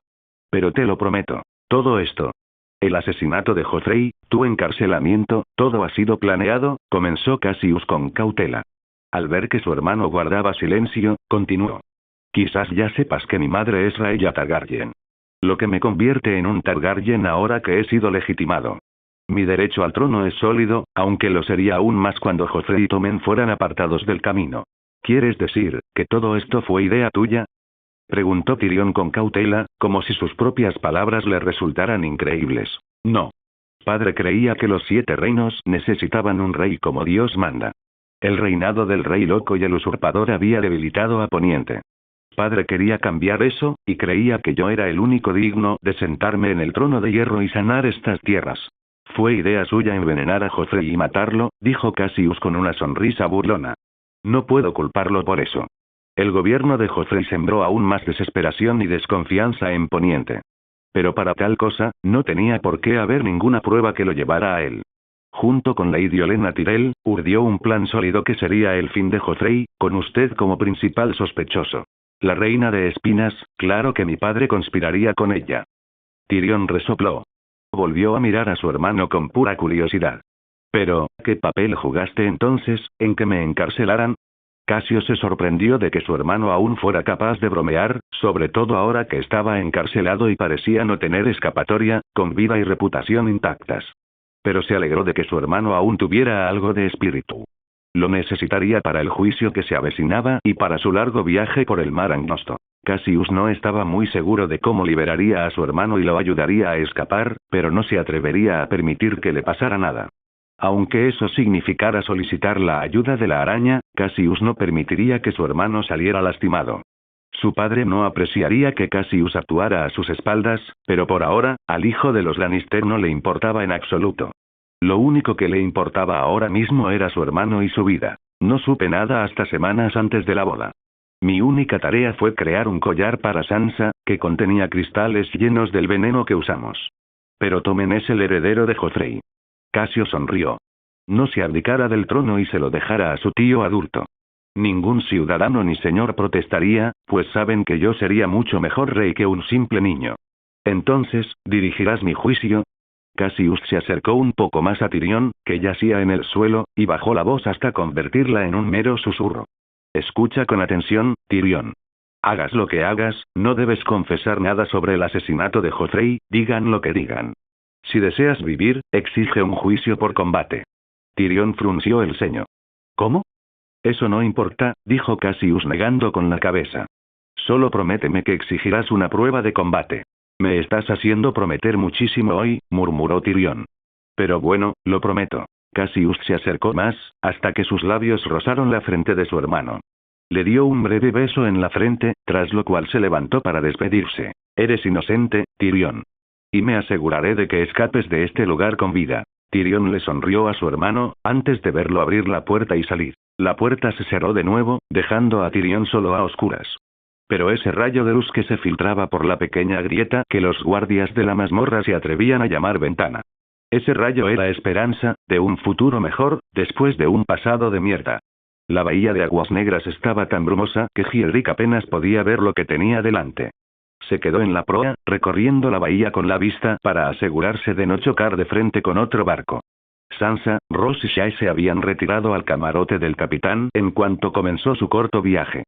Pero te lo prometo, todo esto. El asesinato de Joffrey, tu encarcelamiento, todo ha sido planeado, comenzó Cassius con cautela. Al ver que su hermano guardaba silencio, continuó. Quizás ya sepas que mi madre es Rhaella Targaryen. Lo que me convierte en un Targaryen ahora que he sido legitimado. Mi derecho al trono es sólido, aunque lo sería aún más cuando Joffrey y Tommen fueran apartados del camino. ¿Quieres decir que todo esto fue idea tuya? Preguntó Tyrion con cautela, como si sus propias palabras le resultaran increíbles. No. Padre creía que los 7 reinos necesitaban un rey como Dios manda. El reinado del rey loco y el usurpador había debilitado a Poniente. Padre quería cambiar eso, y creía que yo era el único digno de sentarme en el trono de hierro y sanar estas tierras. Fue idea suya envenenar a Joffrey y matarlo, dijo Cassius con una sonrisa burlona. No puedo culparlo por eso. El gobierno de Joffrey sembró aún más desesperación y desconfianza en Poniente. Pero para tal cosa, no tenía por qué haber ninguna prueba que lo llevara a él. Junto con Lady Olenna Tyrell, urdió un plan sólido que sería el fin de Joffrey, con usted como principal sospechoso. La reina de espinas, claro que mi padre conspiraría con ella. Tyrion resopló. Volvió a mirar a su hermano con pura curiosidad. Pero, ¿qué papel jugaste entonces, en que me encarcelaran? Cassio se sorprendió de que su hermano aún fuera capaz de bromear, sobre todo ahora que estaba encarcelado y parecía no tener escapatoria, con vida y reputación intactas. Pero se alegró de que su hermano aún tuviera algo de espíritu. Lo necesitaría para el juicio que se avecinaba y para su largo viaje por el mar angosto. Cassius no estaba muy seguro de cómo liberaría a su hermano y lo ayudaría a escapar, pero no se atrevería a permitir que le pasara nada. Aunque eso significara solicitar la ayuda de la araña, Cassius no permitiría que su hermano saliera lastimado. Su padre no apreciaría que Cassius actuara a sus espaldas, pero por ahora, al hijo de los Lannister no le importaba en absoluto. Lo único que le importaba ahora mismo era su hermano y su vida. No supe nada hasta semanas antes de la boda. Mi única tarea fue crear un collar para Sansa, que contenía cristales llenos del veneno que usamos. Pero Tommen es el heredero de Joffrey. Cassio sonrió. No se abdicara del trono y se lo dejara a su tío adulto. Ningún ciudadano ni señor protestaría, pues saben que yo sería mucho mejor rey que un simple niño. Entonces, ¿dirigirás mi juicio? Cassius se acercó un poco más a Tyrion, que yacía en el suelo, y bajó la voz hasta convertirla en un mero susurro. Escucha con atención, Tyrion. Hagas lo que hagas, no debes confesar nada sobre el asesinato de Joffrey, digan lo que digan. Si deseas vivir, exige un juicio por combate. Tyrion frunció el ceño. ¿Cómo? Eso no importa, dijo Cassius negando con la cabeza. Solo prométeme que exigirás una prueba de combate. Me estás haciendo prometer muchísimo hoy, murmuró Tyrion. Pero bueno, lo prometo. Cassius se acercó más, hasta que sus labios rozaron la frente de su hermano. Le dio un breve beso en la frente, tras lo cual se levantó para despedirse. Eres inocente, Tyrion. Y me aseguraré de que escapes de este lugar con vida. Tyrion le sonrió a su hermano, antes de verlo abrir la puerta y salir. La puerta se cerró de nuevo, dejando a Tyrion solo a oscuras. Pero ese rayo de luz que se filtraba por la pequeña grieta que los guardias de la mazmorra se atrevían a llamar ventana. Ese rayo era esperanza, de un futuro mejor, después de un pasado de mierda. La bahía de aguas negras estaba tan brumosa que Gielric apenas podía ver lo que tenía delante. Se quedó en la proa, recorriendo la bahía con la vista para asegurarse de no chocar de frente con otro barco. Sansa, Ross y Shae se habían retirado al camarote del capitán en cuanto comenzó su corto viaje.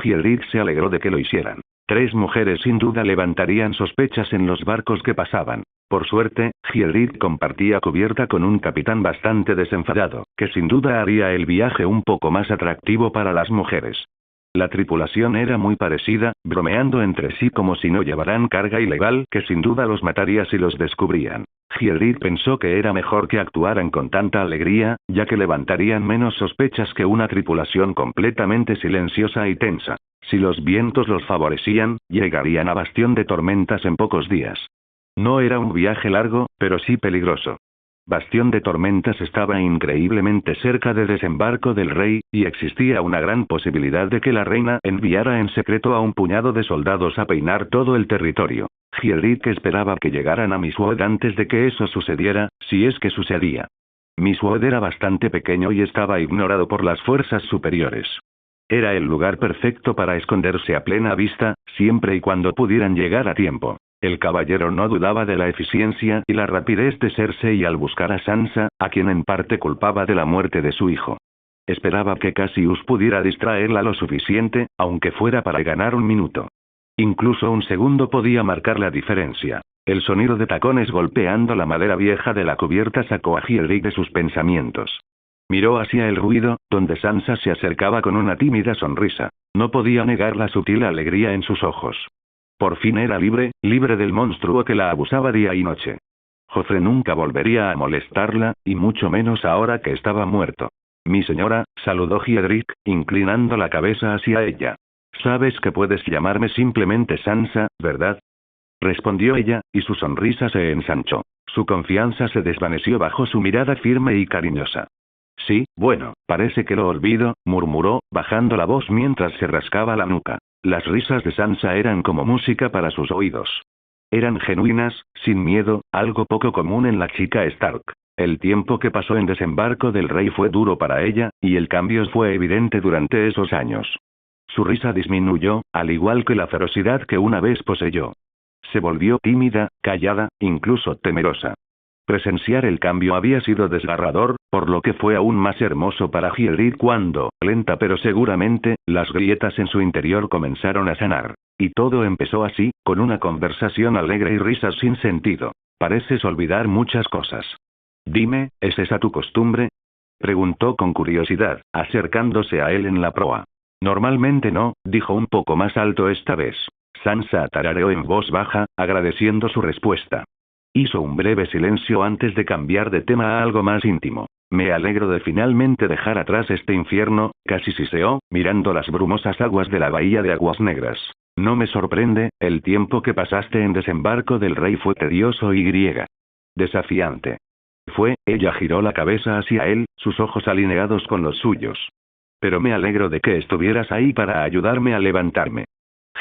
Gielric se alegró de que lo hicieran. 3 mujeres sin duda levantarían sospechas en los barcos que pasaban. Por suerte, Gielric compartía cubierta con un capitán bastante desenfadado, que sin duda haría el viaje un poco más atractivo para las mujeres. La tripulación era muy parecida, bromeando entre sí como si no llevaran carga ilegal, que sin duda los mataría si los descubrían. Gielric pensó que era mejor que actuaran con tanta alegría, ya que levantarían menos sospechas que una tripulación completamente silenciosa y tensa. Si los vientos los favorecían, llegarían a Bastión de Tormentas en pocos días. No era un viaje largo, pero sí peligroso. Bastión de Tormentas estaba increíblemente cerca de desembarco del rey, y existía una gran posibilidad de que la reina enviara en secreto a un puñado de soldados a peinar todo el territorio. Gielric esperaba que llegaran a Mistwood antes de que eso sucediera, si es que sucedía. Mistwood era bastante pequeño y estaba ignorado por las fuerzas superiores. Era el lugar perfecto para esconderse a plena vista, siempre y cuando pudieran llegar a tiempo. El caballero no dudaba de la eficiencia y la rapidez de Cersei al buscar a Sansa, a quien en parte culpaba de la muerte de su hijo. Esperaba que Cassius pudiera distraerla lo suficiente, aunque fuera para ganar un minuto. Incluso un segundo podía marcar la diferencia. El sonido de tacones golpeando la madera vieja de la cubierta sacó a Gielric de sus pensamientos. Miró hacia el ruido, donde Sansa se acercaba con una tímida sonrisa. No podía negar la sutil alegría en sus ojos. Por fin era libre, libre del monstruo que la abusaba día y noche. Joffrey nunca volvería a molestarla, y mucho menos ahora que estaba muerto. Mi señora, saludó Gielric, inclinando la cabeza hacia ella. Sabes que puedes llamarme simplemente Sansa, ¿verdad? Respondió ella, y su sonrisa se ensanchó. Su confianza se desvaneció bajo su mirada firme y cariñosa. Sí, bueno, parece que lo olvido, murmuró, bajando la voz mientras se rascaba la nuca. Las risas de Sansa eran como música para sus oídos. Eran genuinas, sin miedo, algo poco común en la chica Stark. El tiempo que pasó en desembarco del rey fue duro para ella, y el cambio fue evidente durante esos años. Su risa disminuyó, al igual que la ferocidad que una vez poseyó. Se volvió tímida, callada, incluso temerosa. Presenciar el cambio había sido desgarrador, por lo que fue aún más hermoso para Gielric cuando, lenta pero seguramente, las grietas en su interior comenzaron a sanar. Y todo empezó así, con una conversación alegre y risas sin sentido. Pareces olvidar muchas cosas. Dime, ¿es esa tu costumbre? Preguntó con curiosidad, acercándose a él en la proa. Normalmente no, dijo un poco más alto esta vez. Sansa tarareó en voz baja, agradeciendo su respuesta. Hizo un breve silencio antes de cambiar de tema a algo más íntimo. Me alegro de finalmente dejar atrás este infierno, casi siseó, mirando las brumosas aguas de la bahía de Aguas Negras. No me sorprende, el tiempo que pasaste en Desembarco del Rey fue tedioso y desafiante. Ella giró la cabeza hacia él, sus ojos alineados con los suyos. Pero me alegro de que estuvieras ahí para ayudarme a levantarme.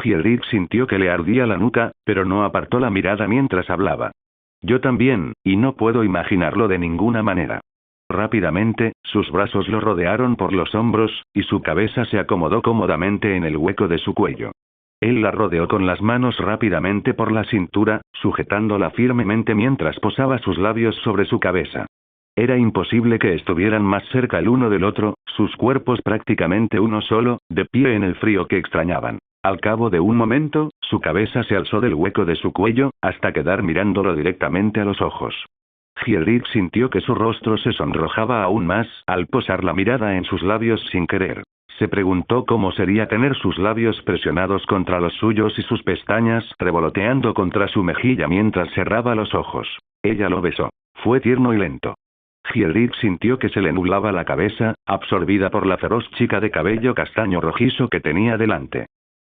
Giedrich sintió que le ardía la nuca, pero no apartó la mirada mientras hablaba. Yo también, y no puedo imaginarlo de ninguna manera. Rápidamente, sus brazos lo rodearon por los hombros, y su cabeza se acomodó cómodamente en el hueco de su cuello. Él la rodeó con las manos rápidamente por la cintura, sujetándola firmemente mientras posaba sus labios sobre su cabeza. Era imposible que estuvieran más cerca el uno del otro, sus cuerpos prácticamente uno solo, de pie en el frío que extrañaban. Al cabo de un momento, su cabeza se alzó del hueco de su cuello, hasta quedar mirándolo directamente a los ojos. Giedrich sintió que su rostro se sonrojaba aún más, al posar la mirada en sus labios sin querer. Se preguntó cómo sería tener sus labios presionados contra los suyos y sus pestañas revoloteando contra su mejilla mientras cerraba los ojos. Ella lo besó. Fue tierno y lento. Giedrich sintió que se le nublaba la cabeza, absorbida por la feroz chica de cabello castaño rojizo que tenía delante.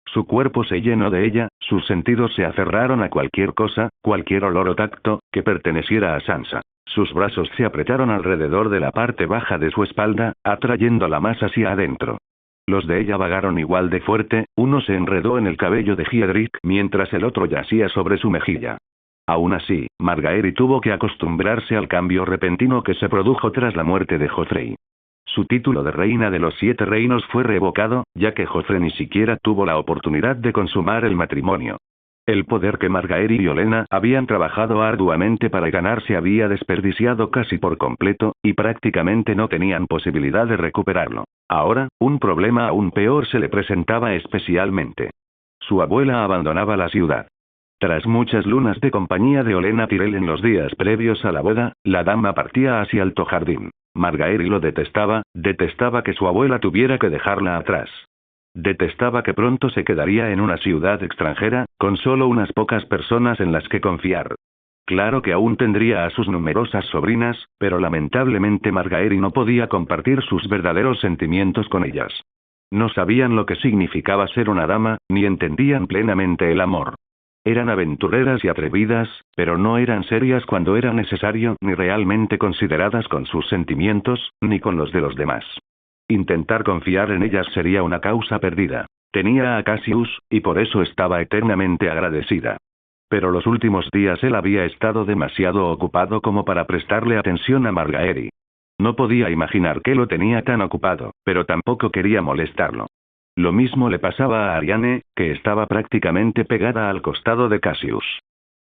Su cuerpo se llenó de ella, sus sentidos se aferraron a cualquier cosa, cualquier olor o tacto, que perteneciera a Sansa. Sus brazos se apretaron alrededor de la parte baja de su espalda, atrayéndola más hacia adentro. Los de ella vagaron igual de fuerte, uno se enredó en el cabello de Giedrich mientras el otro yacía sobre su mejilla. Aún así, Margaery tuvo que acostumbrarse al cambio repentino que se produjo tras la muerte de Joffrey. Su título de reina de los 7 reinos fue revocado, ya que Joffrey ni siquiera tuvo la oportunidad de consumar el matrimonio. El poder que Margaery y Olenna habían trabajado arduamente para ganar se había desperdiciado casi por completo, y prácticamente no tenían posibilidad de recuperarlo. Ahora, un problema aún peor se le presentaba especialmente. Su abuela abandonaba la ciudad. Tras muchas lunas de compañía de Olenna Tyrell en los días previos a la boda, la dama partía hacia Alto Jardín. Margaery lo detestaba que su abuela tuviera que dejarla atrás. Detestaba que pronto se quedaría en una ciudad extranjera, con solo unas pocas personas en las que confiar. Claro que aún tendría a sus numerosas sobrinas, pero lamentablemente Margaery no podía compartir sus verdaderos sentimientos con ellas. No sabían lo que significaba ser una dama, ni entendían plenamente el amor. Eran aventureras y atrevidas, pero no eran serias cuando era necesario, ni realmente consideradas con sus sentimientos, ni con los de los demás. Intentar confiar en ellas sería una causa perdida. Tenía a Cassius, y por eso estaba eternamente agradecida. Pero los últimos días él había estado demasiado ocupado como para prestarle atención a Margaery. No podía imaginar que lo tenía tan ocupado, pero tampoco quería molestarlo. Lo mismo le pasaba a Arianne, que estaba prácticamente pegada al costado de Cassius.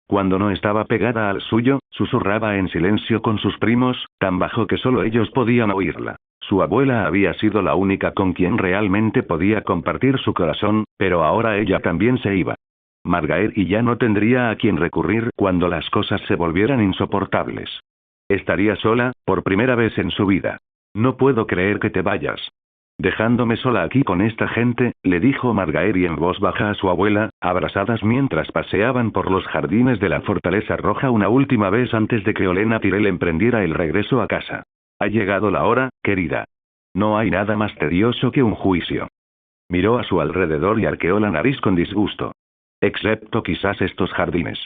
Cuando no estaba pegada al suyo, susurraba en silencio con sus primos, tan bajo que solo ellos podían oírla. Su abuela había sido la única con quien realmente podía compartir su corazón, pero ahora ella también se iba. Margaery ya no tendría a quien recurrir cuando las cosas se volvieran insoportables. Estaría sola, por primera vez en su vida. No puedo creer que te vayas. Dejándome sola aquí con esta gente, le dijo Margaery en voz baja a su abuela, abrazadas mientras paseaban por los jardines de la Fortaleza Roja una última vez antes de que Olenna Tyrell emprendiera el regreso a casa. Ha llegado la hora, querida. No hay nada más tedioso que un juicio. Miró a su alrededor y arqueó la nariz con disgusto. Excepto quizás estos jardines.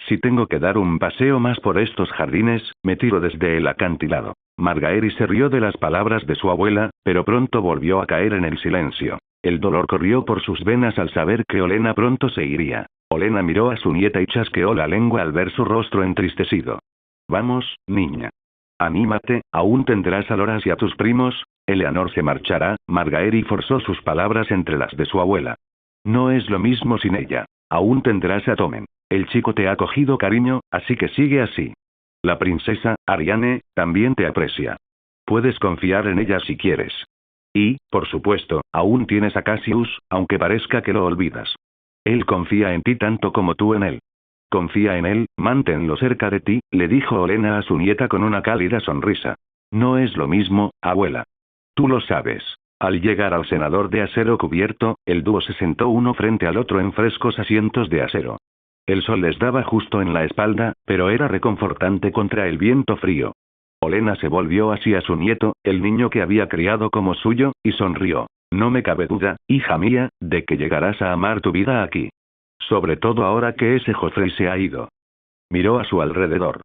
Si tengo que dar un paseo más por estos jardines, me tiro desde el acantilado. Margaery se rió de las palabras de su abuela, pero pronto volvió a caer en el silencio. El dolor corrió por sus venas al saber que Olenna pronto se iría. Olenna miró a su nieta y chasqueó la lengua al ver su rostro entristecido. Vamos, niña. Anímate, aún tendrás a Loras y a tus primos. Eleanor se marchará. Margaery forzó sus palabras entre las de su abuela. No es lo mismo sin ella. Aún tendrás a Tommen. El chico te ha cogido cariño, así que sigue así. La princesa, Arianne, también te aprecia. Puedes confiar en ella si quieres. Y, por supuesto, aún tienes a Cassius, aunque parezca que lo olvidas. Él confía en ti tanto como tú en él. Confía en él, manténlo cerca de ti, le dijo Olenna a su nieta con una cálida sonrisa. No es lo mismo, abuela. Tú lo sabes. Al llegar al senador de acero cubierto, el dúo se sentó uno frente al otro en frescos asientos de acero. El sol les daba justo en la espalda, pero era reconfortante contra el viento frío. Olenna se volvió hacia su nieto, el niño que había criado como suyo, y sonrió. No me cabe duda, hija mía, de que llegarás a amar tu vida aquí. Sobre todo ahora que ese Joffrey se ha ido. Miró a su alrededor.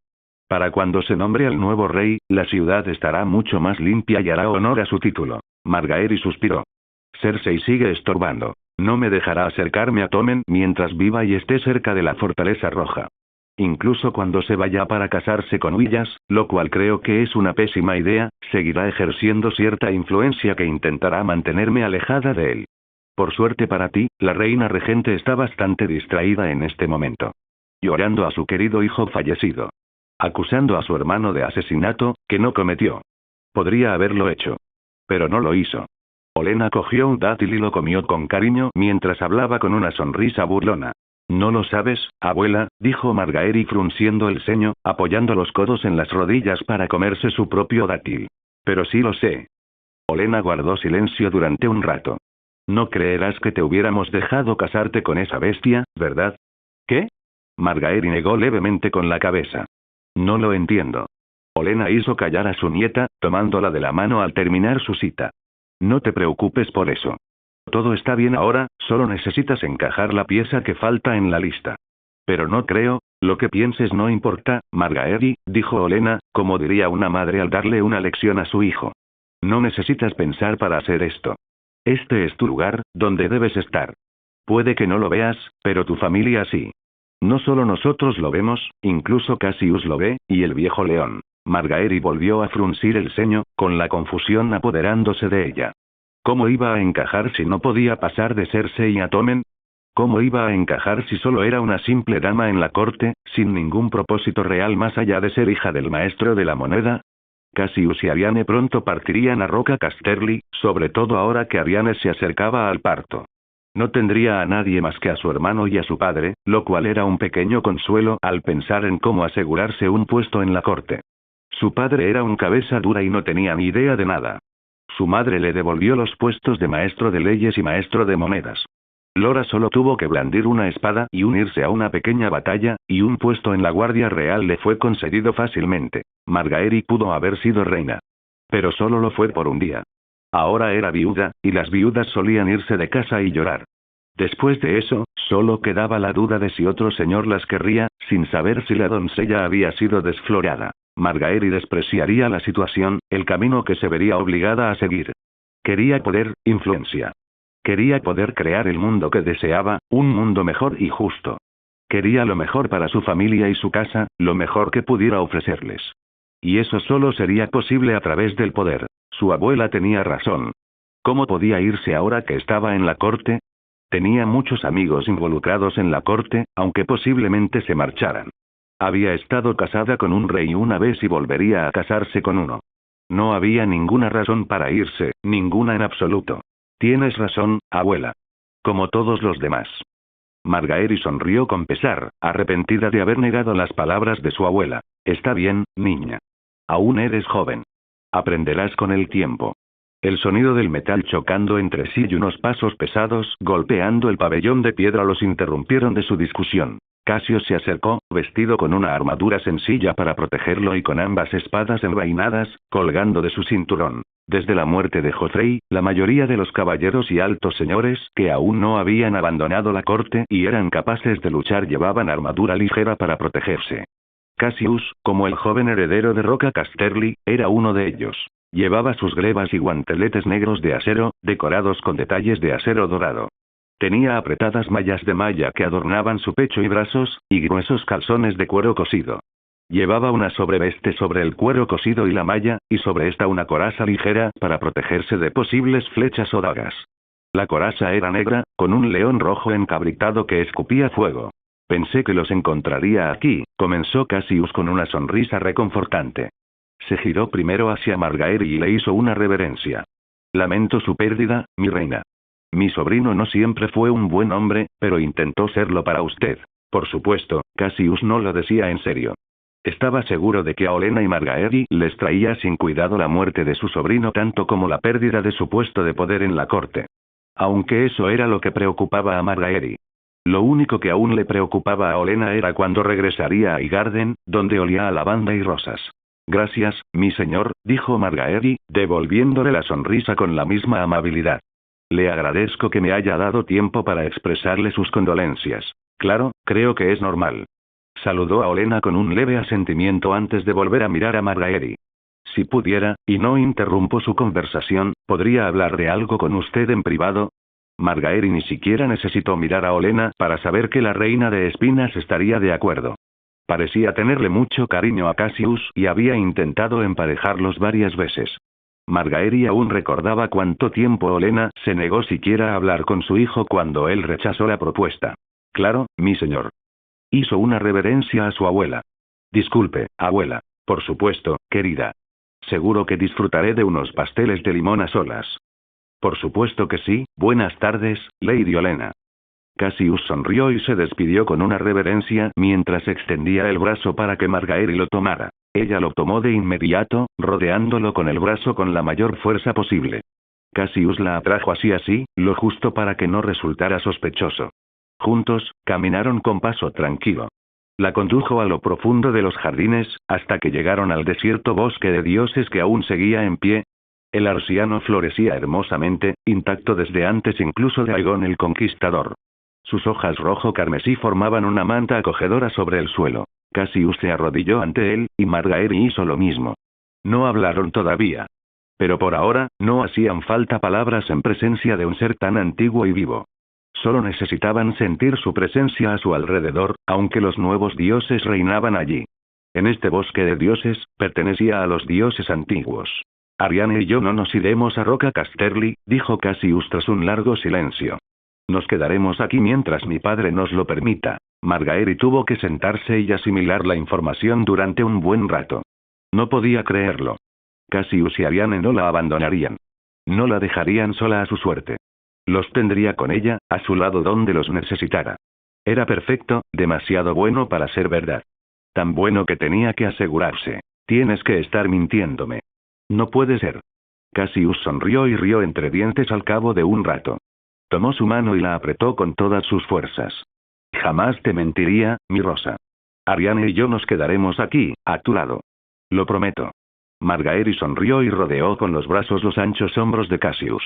Para cuando se nombre al nuevo rey, la ciudad estará mucho más limpia y hará honor a su título. Margaery suspiró. Cersei sigue estorbando. No me dejará acercarme a Tommen mientras viva y esté cerca de la Fortaleza Roja. Incluso cuando se vaya para casarse con Willas, lo cual creo que es una pésima idea, seguirá ejerciendo cierta influencia que intentará mantenerme alejada de él. Por suerte para ti, la reina regente está bastante distraída en este momento. Llorando a su querido hijo fallecido. Acusando a su hermano de asesinato, que no cometió. Podría haberlo hecho. Pero no lo hizo. Olenna cogió un dátil y lo comió con cariño mientras hablaba con una sonrisa burlona. No lo sabes, abuela, dijo Margaery frunciendo el ceño, apoyando los codos en las rodillas para comerse su propio dátil. Pero sí lo sé. Olenna guardó silencio durante un rato. No creerás que te hubiéramos dejado casarte con esa bestia, ¿verdad? ¿Qué? Margaery negó levemente con la cabeza. No lo entiendo. Olenna hizo callar a su nieta, tomándola de la mano al terminar su cita. No te preocupes por eso. Todo está bien ahora, solo necesitas encajar la pieza que falta en la lista. Pero no creo, lo que pienses no importa, Margaery, dijo Olenna, como diría una madre al darle una lección a su hijo. No necesitas pensar para hacer esto. Este es tu lugar, donde debes estar. Puede que no lo veas, pero tu familia sí. No solo nosotros lo vemos, incluso Cassius lo ve, y el viejo león. Margaery volvió a fruncir el ceño, con la confusión apoderándose de ella. ¿Cómo iba a encajar si no podía pasar de Cersei a Tommen? ¿Cómo iba a encajar si solo era una simple dama en la corte, sin ningún propósito real más allá de ser hija del maestro de la moneda? Cassius y Arianne pronto partirían a Roca Casterly, sobre todo ahora que Arianne se acercaba al parto. No tendría a nadie más que a su hermano y a su padre, lo cual era un pequeño consuelo al pensar en cómo asegurarse un puesto en la corte. Su padre era un cabeza dura y no tenía ni idea de nada. Su madre le devolvió los puestos de maestro de leyes y maestro de monedas. Lora solo tuvo que blandir una espada y unirse a una pequeña batalla, y un puesto en la Guardia Real le fue concedido fácilmente. Margaery pudo haber sido reina. Pero solo lo fue por un día. Ahora era viuda, y las viudas solían irse de casa y llorar. Después de eso, solo quedaba la duda de si otro señor las querría, sin saber si la doncella había sido desflorada. Margaery despreciaría la situación, el camino que se vería obligada a seguir. Quería poder, influencia. Quería poder crear el mundo que deseaba, un mundo mejor y justo. Quería lo mejor para su familia y su casa, lo mejor que pudiera ofrecerles. Y eso solo sería posible a través del poder. Su abuela tenía razón. ¿Cómo podía irse ahora que estaba en la corte? Tenía muchos amigos involucrados en la corte, aunque posiblemente se marcharan. Había estado casada con un rey una vez y volvería a casarse con uno. No había ninguna razón para irse, ninguna en absoluto. Tienes razón, abuela. Como todos los demás. Margaery sonrió con pesar, arrepentida de haber negado las palabras de su abuela. Está bien, niña. Aún eres joven. Aprenderás con el tiempo. El sonido del metal chocando entre sí y unos pasos pesados golpeando el pabellón de piedra los interrumpieron de su discusión. Cassius se acercó, vestido con una armadura sencilla para protegerlo y con ambas espadas envainadas, colgando de su cinturón. Desde la muerte de Joffrey, la mayoría de los caballeros y altos señores que aún no habían abandonado la corte y eran capaces de luchar llevaban armadura ligera para protegerse. Cassius, como el joven heredero de Roca Casterly, era uno de ellos. Llevaba sus glebas y guanteletes negros de acero, decorados con detalles de acero dorado. Tenía apretadas mallas de malla que adornaban su pecho y brazos, y gruesos calzones de cuero cosido. Llevaba una sobreveste sobre el cuero cosido y la malla, y sobre esta una coraza ligera para protegerse de posibles flechas o dagas. La coraza era negra, con un león rojo encabritado que escupía fuego. Pensé que los encontraría aquí, comenzó Cassius con una sonrisa reconfortante. Se giró primero hacia Margaery y le hizo una reverencia. Lamento su pérdida, mi reina. Mi sobrino no siempre fue un buen hombre, pero intentó serlo para usted. Por supuesto, Cassius no lo decía en serio. Estaba seguro de que a Olenna y Margaery les traía sin cuidado la muerte de su sobrino tanto como la pérdida de su puesto de poder en la corte. Aunque eso era lo que preocupaba a Margaery. Lo único que aún le preocupaba a Olenna era cuándo regresaría a Highgarden, donde olía a lavanda y rosas. Gracias, mi señor, dijo Margaery, devolviéndole la sonrisa con la misma amabilidad. Le agradezco que me haya dado tiempo para expresarle sus condolencias. Claro, creo que es normal. Saludó a Olenna con un leve asentimiento antes de volver a mirar a Margaery. Si pudiera, y no interrumpo su conversación, ¿podría hablar de algo con usted en privado? Margaery ni siquiera necesitó mirar a Olenna para saber que la reina de espinas estaría de acuerdo. Parecía tenerle mucho cariño a Cassius y había intentado emparejarlos varias veces. Margaery aún recordaba cuánto tiempo Olenna se negó siquiera a hablar con su hijo cuando él rechazó la propuesta. Claro, mi señor. Hizo una reverencia a su abuela. Disculpe, abuela. Por supuesto, querida. Seguro que disfrutaré de unos pasteles de limón a solas. Por supuesto que sí, buenas tardes, Lady Olenna. Cassius sonrió y se despidió con una reverencia mientras extendía el brazo para que Margaery lo tomara. Ella lo tomó de inmediato, rodeándolo con el brazo con la mayor fuerza posible. Cassius la atrajo así, lo justo para que no resultara sospechoso. Juntos, caminaron con paso tranquilo. La condujo a lo profundo de los jardines, hasta que llegaron al desierto bosque de dioses que aún seguía en pie. El arciano florecía hermosamente, intacto desde antes incluso de Aegon el Conquistador. Sus hojas rojo carmesí formaban una manta acogedora sobre el suelo. Cassius se arrodilló ante él, y Margaery hizo lo mismo. No hablaron todavía. Pero por ahora, no hacían falta palabras en presencia de un ser tan antiguo y vivo. Solo necesitaban sentir su presencia a su alrededor, aunque los nuevos dioses reinaban allí. En este bosque de dioses, pertenecía a los dioses antiguos. Arianne y yo no nos iremos a Roca Casterly, dijo Cassius tras un largo silencio. Nos quedaremos aquí mientras mi padre nos lo permita. Margaery tuvo que sentarse y asimilar la información durante un buen rato. No podía creerlo. Cassius y Arianne no la abandonarían. No la dejarían sola a su suerte. Los tendría con ella, a su lado donde los necesitara. Era perfecto, demasiado bueno para ser verdad. Tan bueno que tenía que asegurarse. Tienes que estar mintiéndome. No puede ser. Cassius sonrió y rió entre dientes al cabo de un rato. Tomó su mano y la apretó con todas sus fuerzas. Jamás te mentiría, mi rosa. Arianne y yo nos quedaremos aquí, a tu lado. Lo prometo. Margaery sonrió y rodeó con los brazos los anchos hombros de Cassius.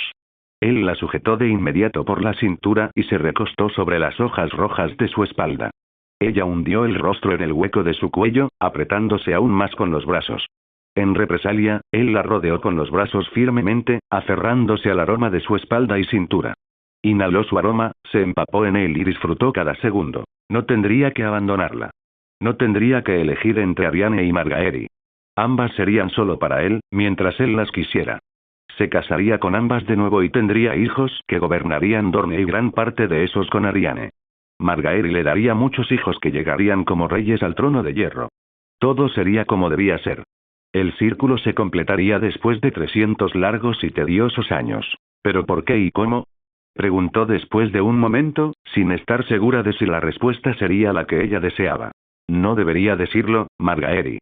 Él la sujetó de inmediato por la cintura y se recostó sobre las hojas rojas de su espalda. Ella hundió el rostro en el hueco de su cuello, apretándose aún más con los brazos. En represalia, él la rodeó con los brazos firmemente, aferrándose al aroma de su espalda y cintura. Inhaló su aroma, se empapó en él y disfrutó cada segundo. No tendría que abandonarla. No tendría que elegir entre Arianne y Margaery. Ambas serían solo para él, mientras él las quisiera. Se casaría con ambas de nuevo y tendría hijos que gobernarían Dorne y gran parte de esos con Arianne. Margaery le daría muchos hijos que llegarían como reyes al trono de hierro. Todo sería como debía ser. El círculo se completaría después de 300 largos y tediosos años. ¿Pero por qué y cómo? Preguntó después de un momento, sin estar segura de si la respuesta sería la que ella deseaba. No debería decirlo, Margaery.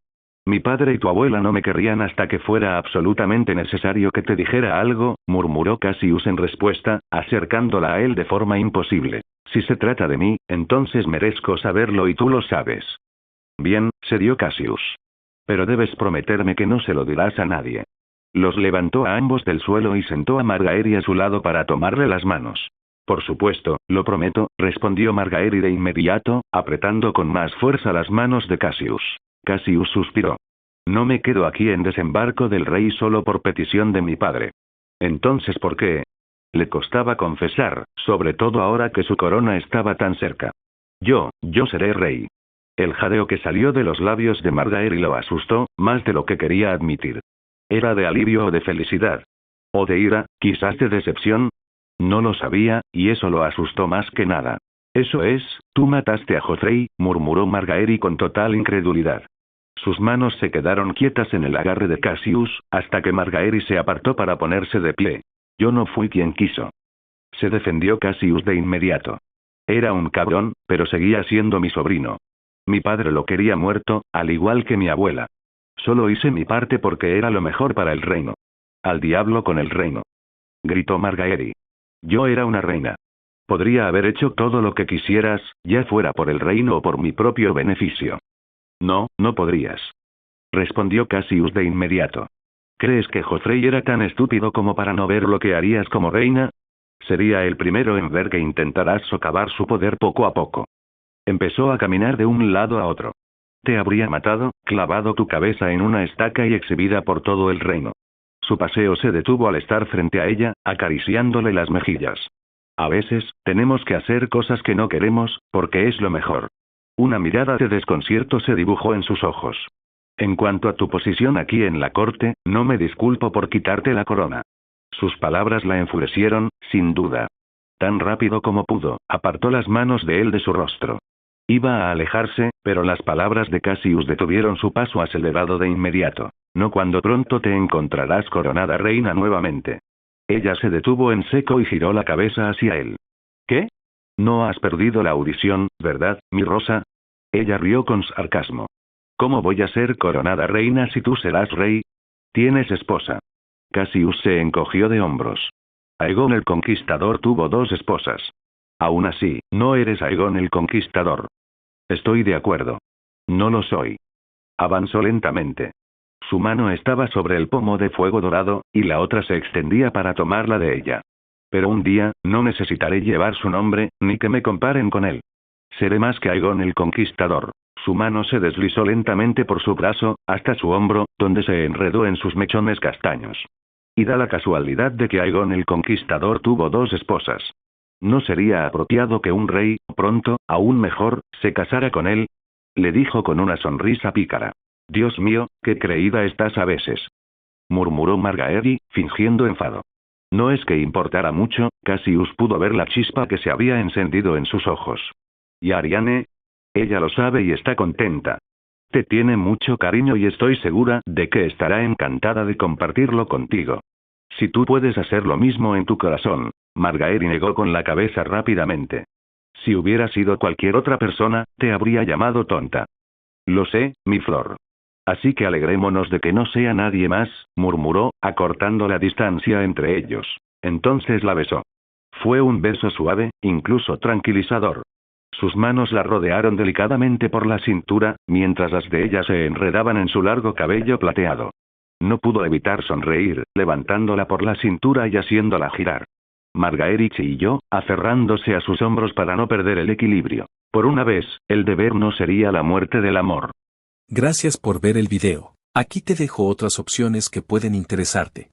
Mi padre y tu abuela no me querrían hasta que fuera absolutamente necesario que te dijera algo, murmuró Cassius en respuesta, acercándola a él de forma imposible. Si se trata de mí, entonces merezco saberlo y tú lo sabes. Bien, cedió Cassius. Pero debes prometerme que no se lo dirás a nadie. Los levantó a ambos del suelo y sentó a Margaery a su lado para tomarle las manos. Por supuesto, lo prometo, respondió Margaery de inmediato, apretando con más fuerza las manos de Cassius. Cassius suspiró. No me quedo aquí en Desembarco del Rey solo por petición de mi padre. Entonces, ¿por qué? Le costaba confesar, sobre todo ahora que su corona estaba tan cerca. Yo seré rey. El jadeo que salió de los labios de Margaery lo asustó, más de lo que quería admitir. ¿Era de alivio o de felicidad? ¿O de ira, quizás de decepción? No lo sabía, y eso lo asustó más que nada. Eso es, tú mataste a Joffrey, murmuró Margaery con total incredulidad. Sus manos se quedaron quietas en el agarre de Cassius, hasta que Margaery se apartó para ponerse de pie. Yo no fui quien quiso. Se defendió Cassius de inmediato. Era un cabrón, pero seguía siendo mi sobrino. Mi padre lo quería muerto, al igual que mi abuela. Solo hice mi parte porque era lo mejor para el reino. Al diablo con el reino. Gritó Margaery. Yo era una reina. Podría haber hecho todo lo que quisieras, ya fuera por el reino o por mi propio beneficio. No, no podrías. Respondió Cassius de inmediato. ¿Crees que Joffrey era tan estúpido como para no ver lo que harías como reina? Sería el primero en ver que intentarás socavar su poder poco a poco. Empezó a caminar de un lado a otro. Te habría matado, clavado tu cabeza en una estaca y exhibida por todo el reino. Su paseo se detuvo al estar frente a ella, acariciándole las mejillas. A veces, tenemos que hacer cosas que no queremos, porque es lo mejor. Una mirada de desconcierto se dibujó en sus ojos. En cuanto a tu posición aquí en la corte, no me disculpo por quitarte la corona. Sus palabras la enfurecieron, sin duda. Tan rápido como pudo, apartó las manos de él de su rostro. Iba a alejarse, pero las palabras de Cassius detuvieron su paso acelerado de inmediato. No cuando pronto te encontrarás coronada reina nuevamente. Ella se detuvo en seco y giró la cabeza hacia él. ¿Qué? No has perdido la audición, ¿verdad, mi rosa? Ella rió con sarcasmo. ¿Cómo voy a ser coronada reina si tú serás rey? Tienes esposa. Cassius se encogió de hombros. Aegon el Conquistador tuvo 2 esposas. Aún así, no eres Aegon el Conquistador. Estoy de acuerdo. No lo soy. Avanzó lentamente. Su mano estaba sobre el pomo de fuego dorado, y la otra se extendía para tomarla de ella. Pero un día, no necesitaré llevar su nombre, ni que me comparen con él. Seré más que Aegon el Conquistador. Su mano se deslizó lentamente por su brazo, hasta su hombro, donde se enredó en sus mechones castaños. Y da la casualidad de que Aegon el Conquistador tuvo 2 esposas. ¿No sería apropiado que un rey, pronto, aún mejor, se casara con él? Le dijo con una sonrisa pícara. Dios mío, qué creída estás a veces. Murmuró Margaery, fingiendo enfado. No es que importara mucho, Cassius pudo ver la chispa que se había encendido en sus ojos. ¿Y Arianne? Ella lo sabe y está contenta. Te tiene mucho cariño y estoy segura de que estará encantada de compartirlo contigo. Si tú puedes hacer lo mismo en tu corazón. Margaery negó con la cabeza rápidamente. Si hubiera sido cualquier otra persona, te habría llamado tonta. Lo sé, mi flor. Así que alegrémonos de que no sea nadie más, murmuró, acortando la distancia entre ellos. Entonces la besó. Fue un beso suave, incluso tranquilizador. Sus manos la rodearon delicadamente por la cintura, mientras las de ella se enredaban en su largo cabello plateado. No pudo evitar sonreír, levantándola por la cintura y haciéndola girar. Margaery chilló, aferrándose a sus hombros para no perder el equilibrio. Por una vez, el deber no sería la muerte del amor. Gracias por ver el video. Aquí te dejo otras opciones que pueden interesarte.